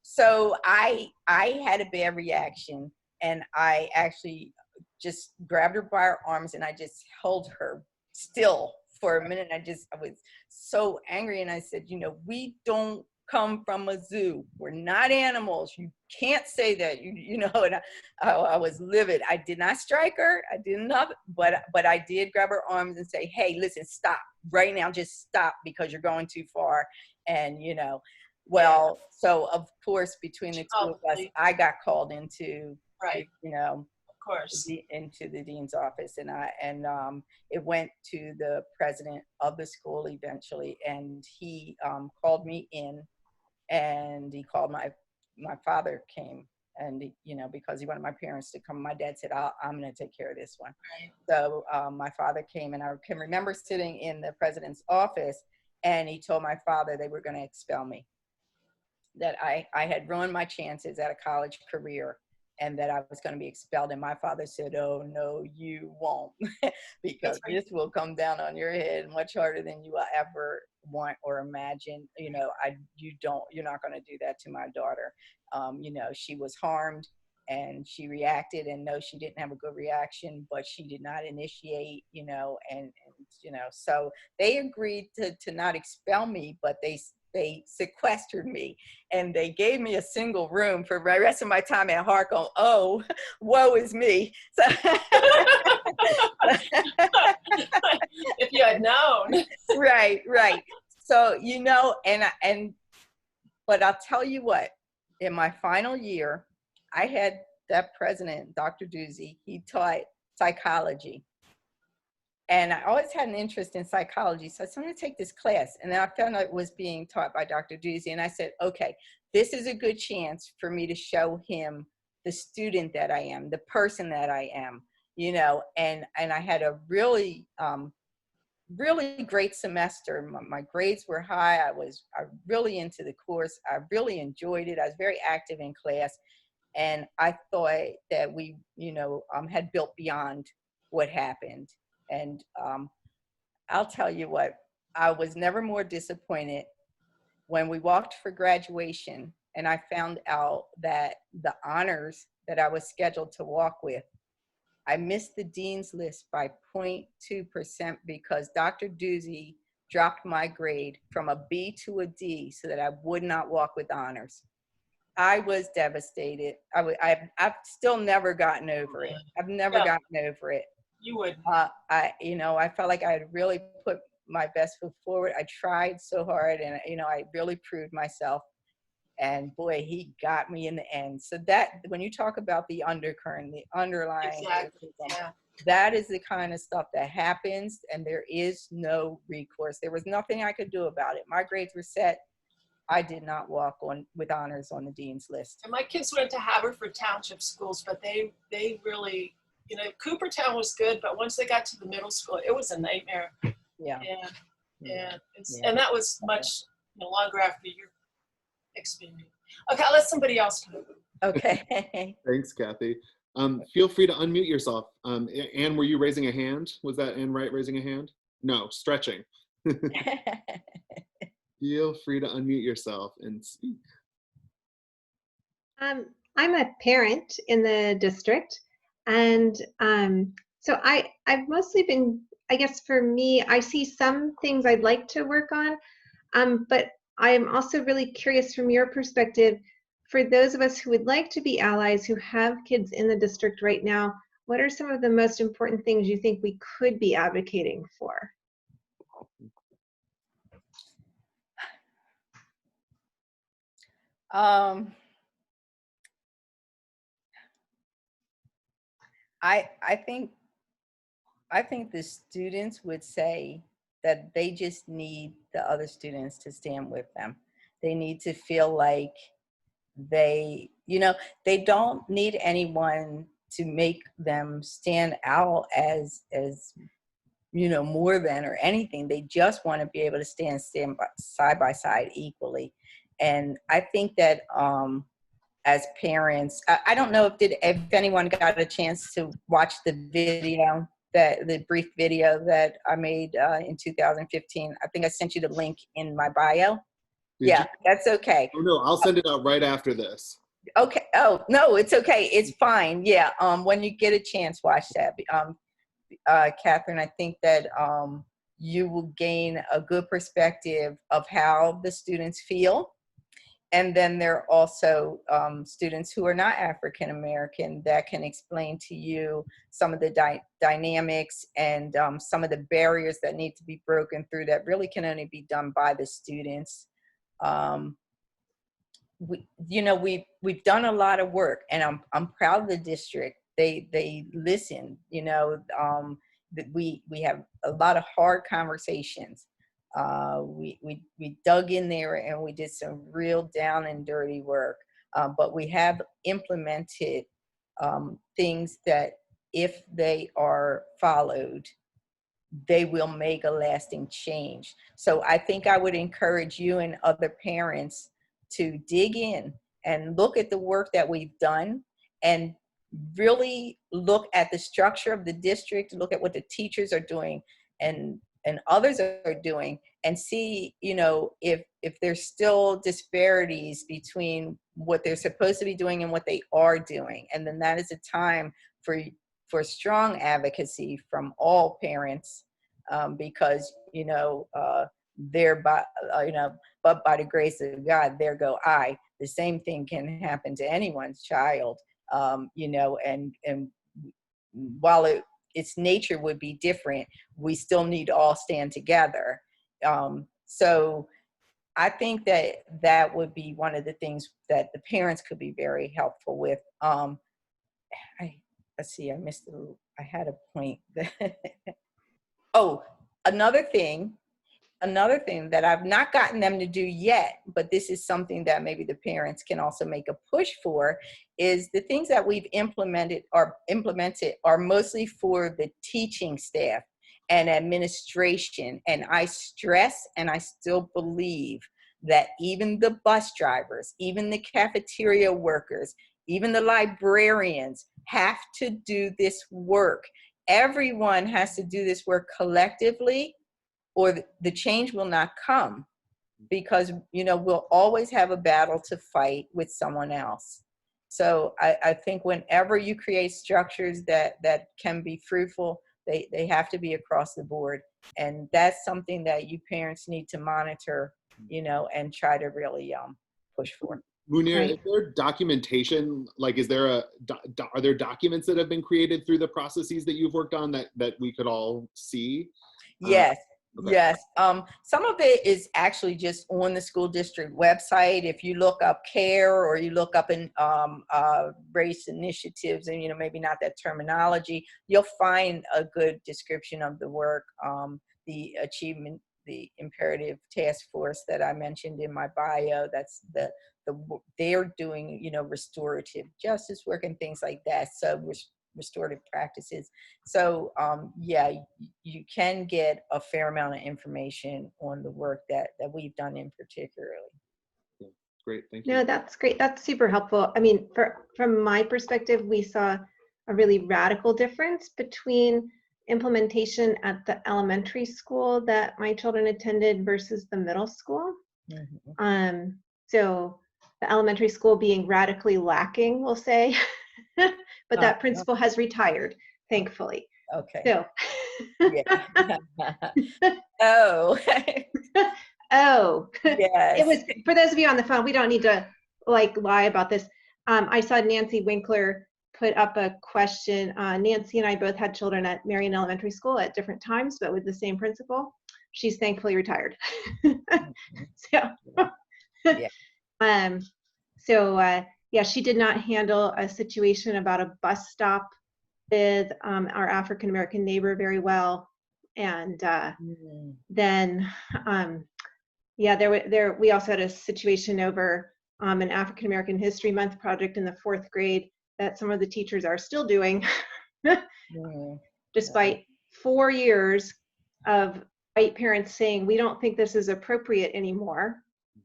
So I had a bad reaction, and I actually just grabbed her by her arms, and I just held her still for a minute. I was so angry, and I said, we don't come from a zoo. We're not animals. You can't say that. And I was livid. I did not strike her. I did not, but I did grab her arms and say, hey, listen, stop right now. Just stop, because you're going too far. And so of course, between the two of us, I got called into of course, into the dean's office, and it went to the president of the school eventually, and he called me in, and he called my father came, and because he wanted my parents to come. My dad said, I'm going to take care of this one. Right. So my father came, and I can remember sitting in the president's office, and he told my father they were going to expel me, that I had ruined my chances at a college career, and that I was going to be expelled. And my father said, oh, no, you won't, because this will come down on your head much harder than you will ever want or imagine. You're not going to do that to my daughter. She was harmed, and she reacted, and no, she didn't have a good reaction, but she did not initiate, so they agreed to not expel me, but they sequestered me, and they gave me a single room for the rest of my time at Harcum. Oh, woe is me. So if you had known. Right. So, but I'll tell you what, in my final year, I had that president, Dr. Doozy, he taught psychology. And I always had an interest in psychology. So I said, I'm going to take this class. And then I found out it was being taught by Dr. Doozy. And I said, okay, this is a good chance for me to show him the student that I am, the person that I am, you know. And I had a really, really great semester. My grades were high. I really into the course. I really enjoyed it. I was very active in class. And I thought that we, you know, had built beyond what happened. And I'll tell you what, I was never more disappointed when we walked for graduation and I found out that the honors that I was scheduled to walk with, I missed the dean's list by 0.2% because Dr. Doozy dropped my grade from a B to a D so that I would not walk with honors. I was devastated. I've still never gotten over it. I've never gotten over it. You would. I felt like I had really put my best foot forward. I tried so hard, and I really proved myself. And boy, he got me in the end. So that when you talk about the undercurrent, the underlying Exactly. racism, that is the kind of stuff that happens, and there is no recourse. There was nothing I could do about it. My grades were set. I did not walk on with honors on the dean's list. And my kids went to Haverford Township schools, but they really, Coopertown was good, but once they got to the middle school, it was a nightmare. Yeah. And that was much longer after your experience. Okay, I'll let somebody else talk. Okay. Thanks, Kathy. Feel free to unmute yourself. Anne, were you raising a hand? Was that Anne Wright raising a hand? No, stretching. Feel free to unmute yourself and speak. I'm a parent in the district, and so I've mostly been, I guess for me, I see some things I'd like to work on, but I'm also really curious from your perspective, for those of us who would like to be allies who have kids in the district right now, what are some of the most important things you think we could be advocating for? I think the students would say that they just need the other students to stand with them. They need to feel like they don't need anyone to make them stand out as more than or anything. They just want to be able to stand side by side equally. And I think that as parents, I don't know if anyone got a chance to watch the video, the brief video that I made in 2015. I think I sent you the link in my bio. That's okay. Oh no, I'll send it out right after this. Okay. Oh no, it's okay. It's fine. Yeah. When you get a chance, watch that. Catherine, I think that you will gain a good perspective of how the students feel. And then there are also students who are not African American that can explain to you some of the dynamics and some of the barriers that need to be broken through that really can only be done by the students. We've done a lot of work, and I'm proud of the district. They listen. We have a lot of hard conversations. We dug in there and we did some real down and dirty work. But we have implemented things that, if they are followed, they will make a lasting change. So I think I would encourage you and other parents to dig in and look at the work that we've done and really look at the structure of the district, look at what the teachers are doing and others are doing, and see, if there's still disparities between what they're supposed to be doing and what they are doing. And then that is a time for strong advocacy from all parents, because, but by the grace of God, there go I. The same thing can happen to anyone's child, and while its nature would be different, we still need to all stand together. So I think that that would be one of the things that the parents could be very helpful with. Let's see, I had a point. Oh, another thing that I've not gotten them to do yet, but this is something that maybe the parents can also make a push for, is the things that we've implemented are mostly for the teaching staff and administration. And I stress, and I still believe that even the bus drivers, even the cafeteria workers, even the librarians have to do this work. Everyone has to do this work collectively, or the change will not come, because we'll always have a battle to fight with someone else. So I think whenever you create structures that can be fruitful, they have to be across the board, and that's something that you parents need to monitor, and try to really push for. Muneera, Right. is there documentation? Like, are there documents that have been created through the processes that you've worked on that we could all see? Yes. Okay. Yes. Some of it is actually just on the school district website. If you look up CARE, or you look up in race initiatives, and maybe not that terminology, you'll find a good description of the work. The imperative task force that I mentioned in my bio, that's they're doing restorative justice work and things like that. So restorative practices. So yeah, you can get a fair amount of information on the work that we've done in particularly. Yeah, great, thank you. No, that's great. That's super helpful. I mean, from my perspective, we saw a really radical difference between implementation at the elementary school that my children attended versus the middle school. Mm-hmm. So the elementary school being radically lacking, we'll say, but that principal has retired, thankfully. Okay. So. Yeah. Oh. Oh. Yes. It was, for those of you on the phone, we don't need to lie about this. I saw Nancy Winkler put up a question. Nancy and I both had children at Marion Elementary School at different times, but with the same principal. She's thankfully retired. So. Yeah. Yeah, she did not handle a situation about a bus stop with our African American neighbor very well, and then we also had a situation over an African American History Month project in the 4th grade that some of the teachers are still doing, despite 4 years of white parents saying we don't think this is appropriate anymore,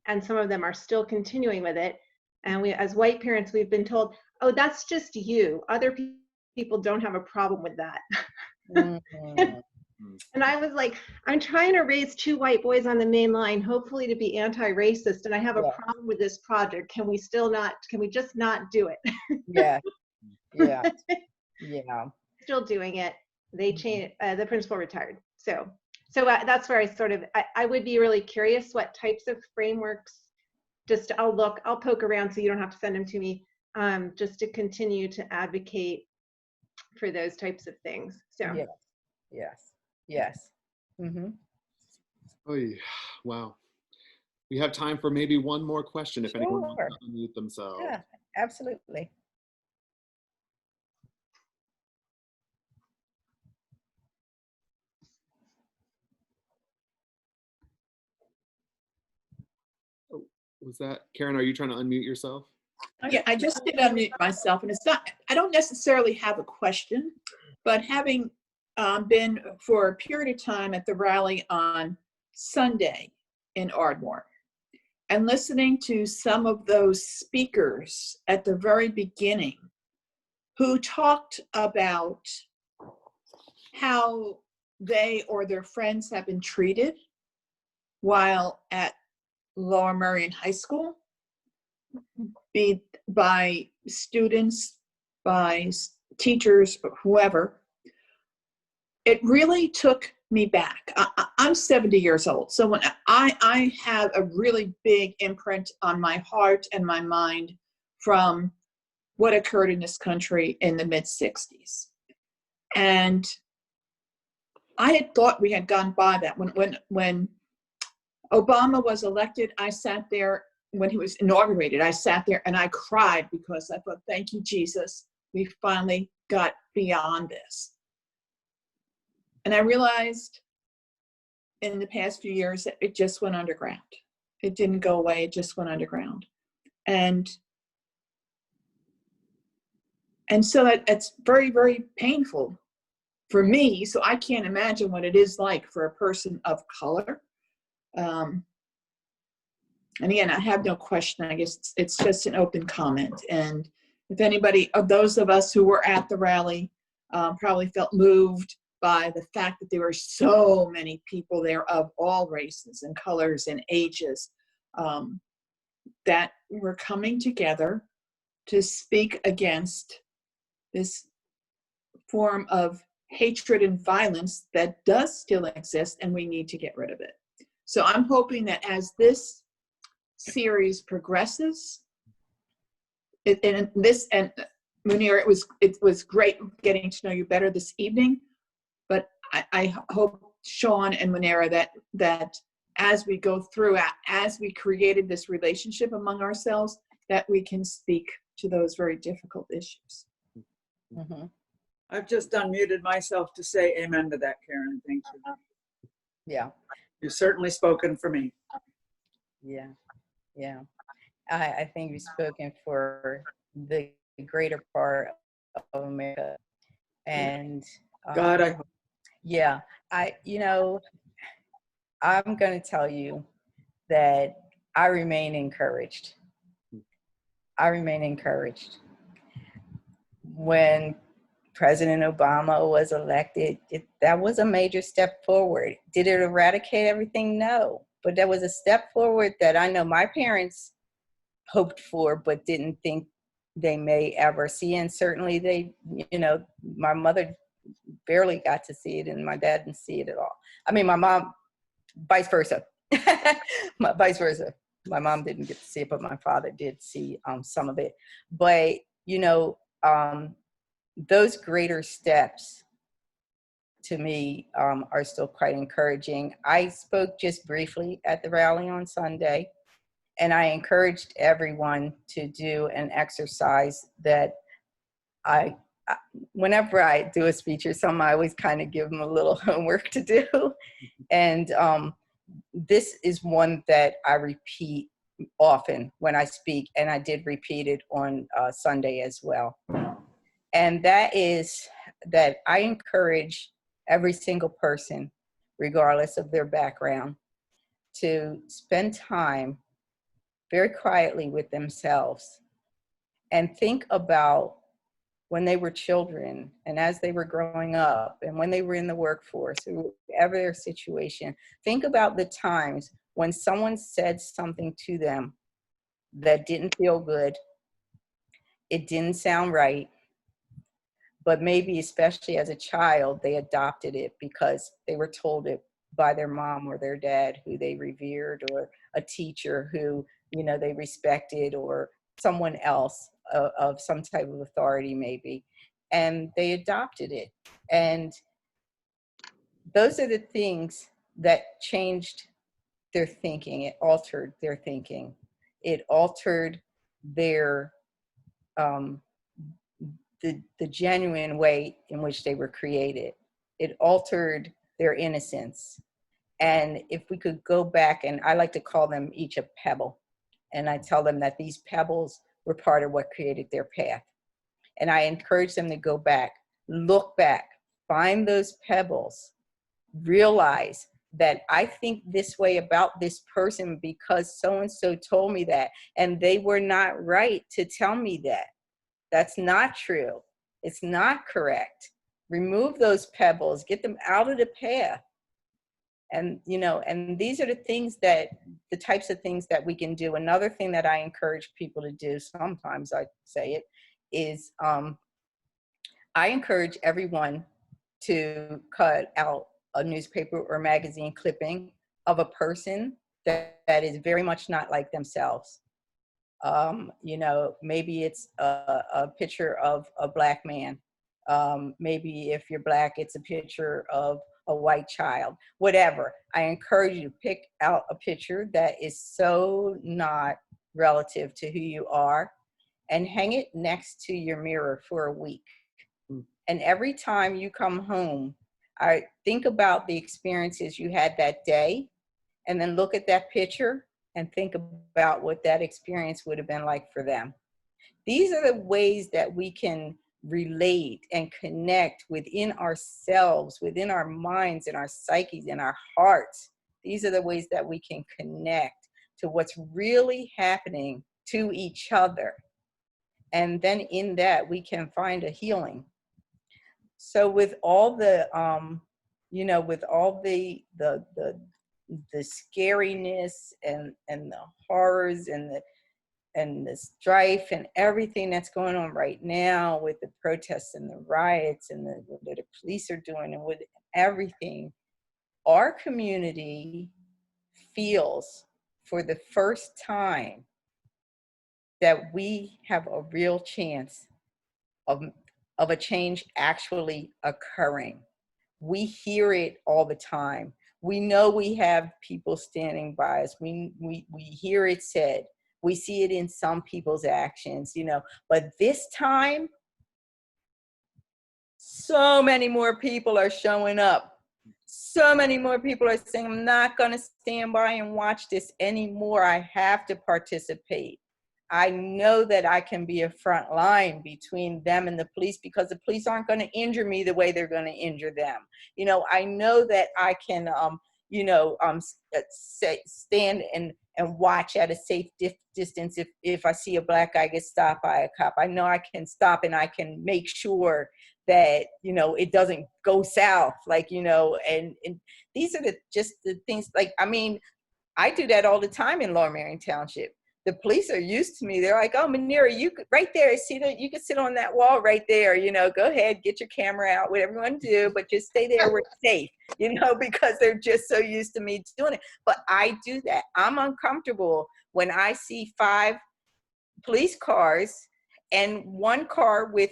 and some of them are still continuing with it. And we, as white parents, we've been told, oh, that's just you. Other people don't have a problem with that. And I was like, I'm trying to raise 2 white boys on the main line, hopefully to be anti-racist, and I have a problem with this project. Can we just not do it? Yeah. Still doing it. They changed, the principal retired. So that's where I would be really curious what types of frameworks. I'll poke around so you don't have to send them to me, just to continue to advocate for those types of things. So. Yes. Mm-hmm. Oh, wow. We have time for maybe one more question if anyone wants to unmute themselves. Yeah, absolutely. Was that Karen? Are you trying to unmute yourself? Yeah, I just did unmute myself, and I don't necessarily have a question, but having been for a period of time at the rally on Sunday in Ardmore and listening to some of those speakers at the very beginning who talked about how they or their friends have been treated while at Lower Merion High School, be by students, by teachers, whoever, it really took me back. I'm 70 years old, so when I have a really big imprint on my heart and my mind from what occurred in this country in the mid-60s. And I had thought we had gone by that when Obama was elected, I sat there when he was inaugurated. I sat there and I cried because I thought, thank you, Jesus. We finally got beyond this. And I realized in the past few years that it just went underground. It didn't go away, it just went underground. And so it's very, very painful for me. So I can't imagine what it is like for a person of color. And again, I have no question. I guess it's just an open comment. And if anybody of those of us who were at the rally probably felt moved by the fact that there were so many people there of all races and colors and ages that were coming together to speak against this form of hatred and violence that does still exist, and we need to get rid of it. So I'm hoping that as this series progresses, and Muneera, it was great getting to know you better this evening, but I hope, Sean and Muneera, that as we go through, as we created this relationship among ourselves, that we can speak to those very difficult issues. Mm-hmm. I've just unmuted myself to say amen to that, Karen. Thank you. Yeah. You've certainly spoken for me. Yeah. Yeah. I think you've spoken for the greater part of America. And God, I hope. yeah, I'm going to tell you that I remain encouraged. I remain encouraged. When President Obama was elected, that was a major step forward. Did it eradicate everything? No. But that was a step forward that I know my parents hoped for, but didn't think they may ever see. And certainly they, my mother barely got to see it, and my dad didn't see it at all. I mean, my mom, vice versa. Vice versa. My mom didn't get to see it, but my father did see some of it. But, those greater steps to me are still quite encouraging. I spoke just briefly at the rally on Sunday, and I encouraged everyone to do an exercise that whenever I do a speech or something, I always kind of give them a little homework to do. And this is one that I repeat often when I speak, and I did repeat it on Sunday as well. And that is that I encourage every single person, regardless of their background, to spend time very quietly with themselves and think about when they were children and as they were growing up and when they were in the workforce or whatever their situation. Think about the times when someone said something to them that didn't feel good, it didn't sound right, but maybe especially as a child, they adopted it because they were told it by their mom or their dad who they revered, or a teacher who, they respected, or someone else of some type of authority maybe, and they adopted it. And those are the things that changed their thinking. It altered their thinking. It altered their the genuine way in which they were created. It altered their innocence. And if we could go back, and I like to call them each a pebble, and I tell them that these pebbles were part of what created their path. And I encourage them to go back, look back, find those pebbles, realize that I think this way about this person because so-and-so told me that, and they were not right to tell me that. That's not true. It's not correct. Remove those pebbles, get them out of the path. And, and these are the types of things that we can do. Another thing that I encourage people to do, sometimes I say it, is I encourage everyone to cut out a newspaper or magazine clipping of a person that is very much not like themselves. Maybe it's a picture of a Black man. Maybe if you're Black, it's a picture of a white child, whatever. I encourage you to pick out a picture that is so not relative to who you are and hang it next to your mirror for a week. And every time you come home, I think about the experiences you had that day, and then look at that picture and think about what that experience would have been like for them. These are the ways that we can relate and connect within ourselves, within our minds and our psyches and our hearts. These are the ways that we can connect to what's really happening to each other. And then in that, we can find a healing. So with all the, with all the scariness and the horrors and the strife and everything that's going on right now with the protests and the riots and what the police are doing and with everything, our community feels for the first time that we have a real chance of a change actually occurring. We hear it all the time. We know we have people standing by us. We hear it said. We see it in some people's actions, but this time, so many more people are showing up. So many more people are saying, I'm not going to stand by and watch this anymore. I have to participate. I know that I can be a front line between them and the police because the police aren't going to injure me the way they're going to injure them. I know that I can, stand and watch at a safe distance if I see a black guy get stopped by a cop. I know I can stop and I can make sure that, it doesn't go south, and these are just the things, I do that all the time in Lower Merion Township. The police are used to me. They're like, oh, Muneera, you could, right there, see that you can sit on that wall right there, go ahead, get your camera out, whatever you want to do, but just stay there where it's safe, because they're just so used to me doing it. But I do that. I'm uncomfortable when I see 5 police cars and one car with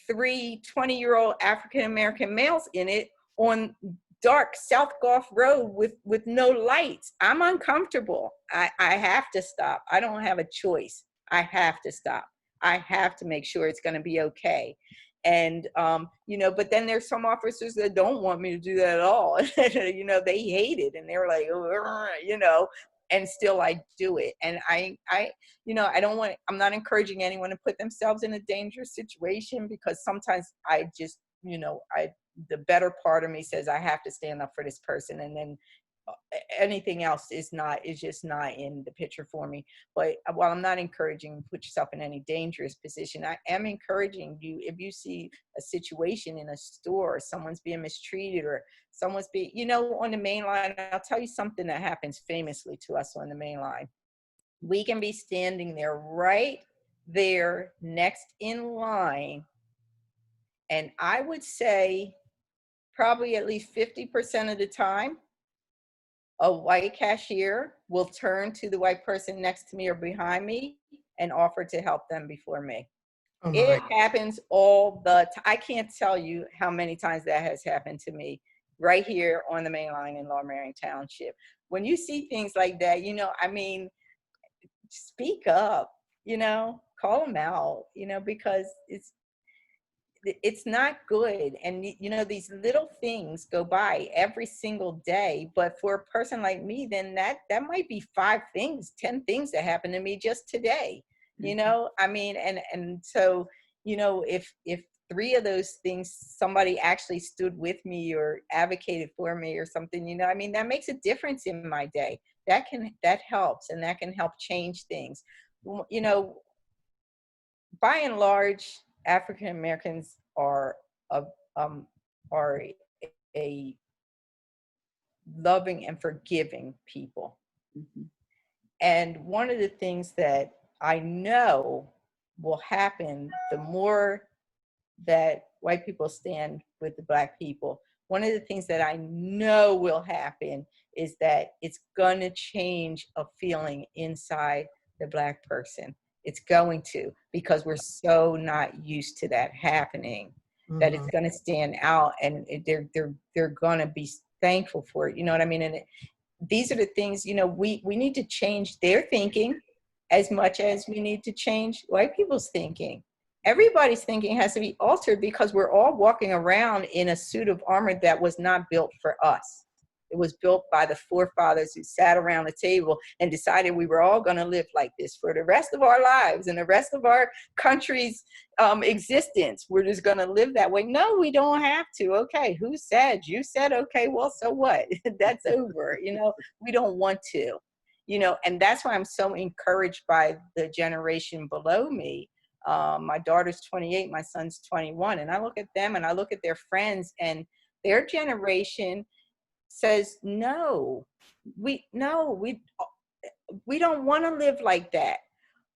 3 20-year-old African-American males in it on dark South Gulf Road with no lights. I'm uncomfortable. I have to stop. I don't have a choice. I have to stop. I have to make sure it's going to be okay. And, but then there's some officers that don't want me to do that at all. They hate it. And they're like, and still I do it. And I'm not encouraging anyone to put themselves in a dangerous situation, because sometimes I just, the better part of me says I have to stand up for this person, and then anything else is just not in the picture for me. But while I'm not encouraging you to put yourself in any dangerous position, I am encouraging you, if you see a situation in a store, someone's being mistreated or someone's being, on the main line, I'll tell you something that happens famously to us on the main line. We can be standing there right there next in line, and I would say probably at least 50% of the time, a white cashier will turn to the white person next to me or behind me and offer to help them before me. Oh my. It happens all the time. I can't tell you how many times that has happened to me right here on the main line in Lower Merion Township. When you see things like that, speak up, call them out, because it's not good. And these little things go by every single day, but for a person like me, then that might be 5 things, 10 things that happened to me just today. And so if 3 of those things somebody actually stood with me or advocated for me or something, that makes a difference in my day. That helps, and that can help change things. By and large, African Americans are a loving and forgiving people. Mhm. And one of the things that I know will happen the more that white people stand with the Black people, one of the things that I know will happen is that it's going to change a feeling inside the Black person. It's going to, because we're so not used to that happening. that it's going to stand out, and they're going to be thankful for it. You know what I mean? And these are the things, you know, we need to change their thinking as much as we need to change white people's thinking. Everybody's thinking has to be altered because we're all walking around in a suit of armor that was not built for us. It was built by the forefathers who sat around the table and decided we were all going to live like this for the rest of our lives and the rest of our country's existence. We're just going to live that way. No, we don't have to. Okay, who said? You said, okay, well, so what? That's over. You know, we don't want to. You know, and that's why I'm so encouraged by the generation below me. My daughter's 28, my son's 21, and I look at them and I look at their friends, and their generation says, no, we don't want to live like that.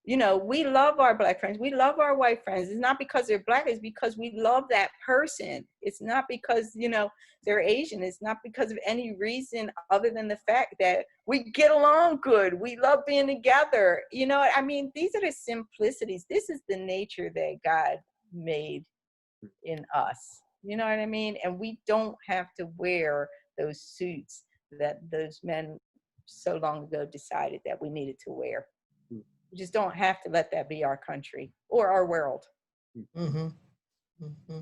You know, we love our Black friends. We love our white friends. It's not because they're Black. It's because we love that person. It's not because, you know, they're Asian. It's not because of any reason other than the fact that we get along good. We love being together. You know, I mean, these are the simplicities. This is the nature that God made in us. You know what I mean? And we don't have to wear those suits that those men so long ago decided that we needed to wear. We just don't have to let that be our country or our world. Mm-hmm. Mm-hmm.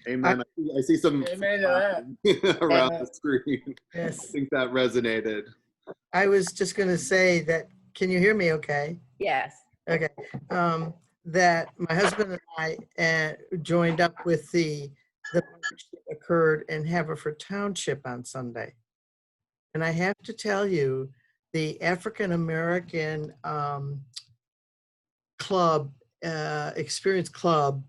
Amen. I see some Amen to that. around the screen. Yes. I think that resonated. I was just going to say that, can you hear me okay? Yes. Okay. That my husband and I joined up with the march that occurred in Haverford Township on Sunday. And I have to tell you, the African American club, Experience Club,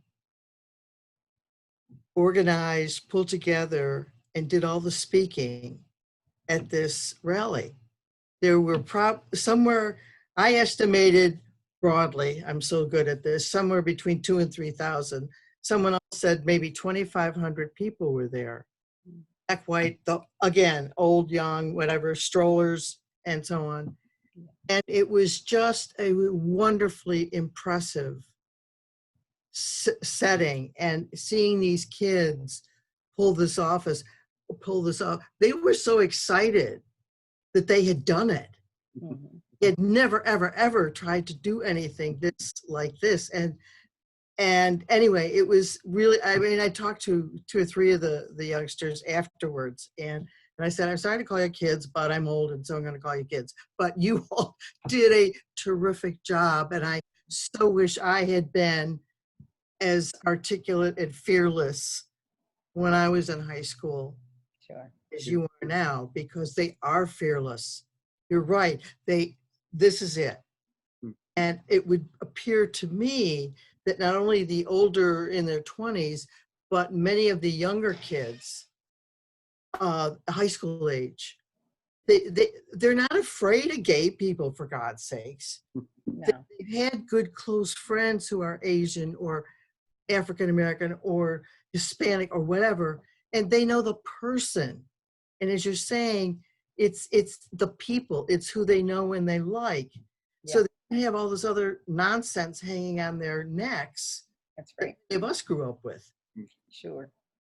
organized, pulled together, and did all the speaking at this rally. There were somewhere, I estimated broadly, I'm so good at this, somewhere between 2,000 and 3,000. Someone else said maybe 2,500 people were there. Black, white, again, old, young, whatever, strollers, and so on. And it was just a wonderfully impressive setting, and seeing these kids pull this off. They were so excited that they had done it. Mm-hmm. They had never, ever, ever tried to do anything like this. And anyway, it was really, I mean, I talked to 2 or 3 of the youngsters afterwards, and I said, I'm sorry to call you kids, but I'm old, and so I'm going to call you kids. But you all did a terrific job, and I so wish I had been as articulate and fearless when I was in high school Sure. as you are now, because they are fearless. You're right. This is it. And it would appear to me that not only the older in their 20s, but many of the younger kids, high school age, they're not afraid of gay people, for God's sakes. No. They've had good close friends who are Asian or African American or Hispanic or whatever, and they know the person. And as you're saying, it's the people, it's who they know and they like. Yeah. So they have all this other nonsense hanging on their necks That's right. that many of us grew up with. Sure.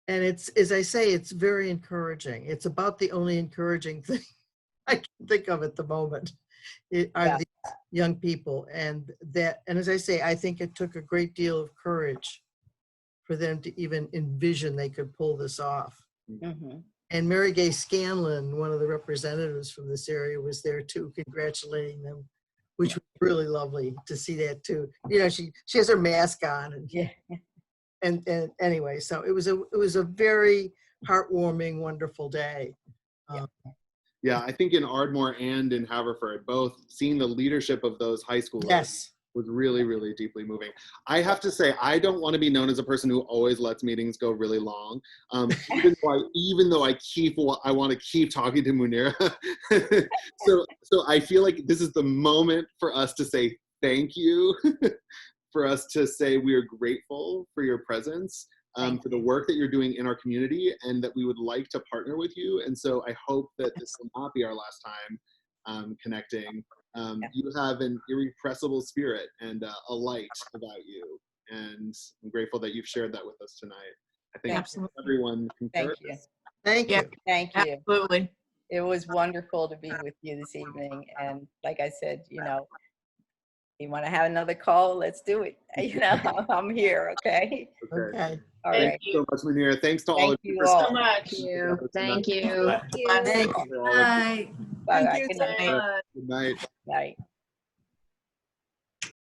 And it's, as I say, it's very encouraging. It's about the only encouraging thing I can think of at the moment. Are these young people, and as I say, I think it took a great deal of courage for them to even envision they could pull this off. Mm-hmm. And Mary Gay Scanlon, one of the representatives from this area, was there too, congratulating them, which was really lovely to see that too. You know, she has her mask on, and Yeah. and anyway, so it was a very heartwarming, wonderful day. Yeah, I think in Ardmore and in Haverford, both seeing the leadership of those high schoolers Yes. was really, really deeply moving. I have to say, I don't want to be known as a person who always lets meetings go really long. Even though I want to keep talking to Muneera. so I feel like this is the moment for us to say thank you, for us to say we are grateful for your presence, for the work that you're doing in our community, and that we would like to partner with you. And so I hope that this will not be our last time connecting. You have an irrepressible spirit and a light about you. And I'm grateful that you've shared that with us tonight. I think Absolutely. everyone concurs. Thank you. Thank Yeah. you. Thank you. Absolutely. It was wonderful to be with you this evening. And like I said, you know, you want to have another call? Let's do it. You know, I'm here. Okay. Okay. Okay. All Thank right. you So much, Muneera. Thanks to all Thank of you you for so all. much. Thank you. Thank Thank you. you. For all of you. Bye. Bye Thank bye. you Good so night. much. Good night. Night.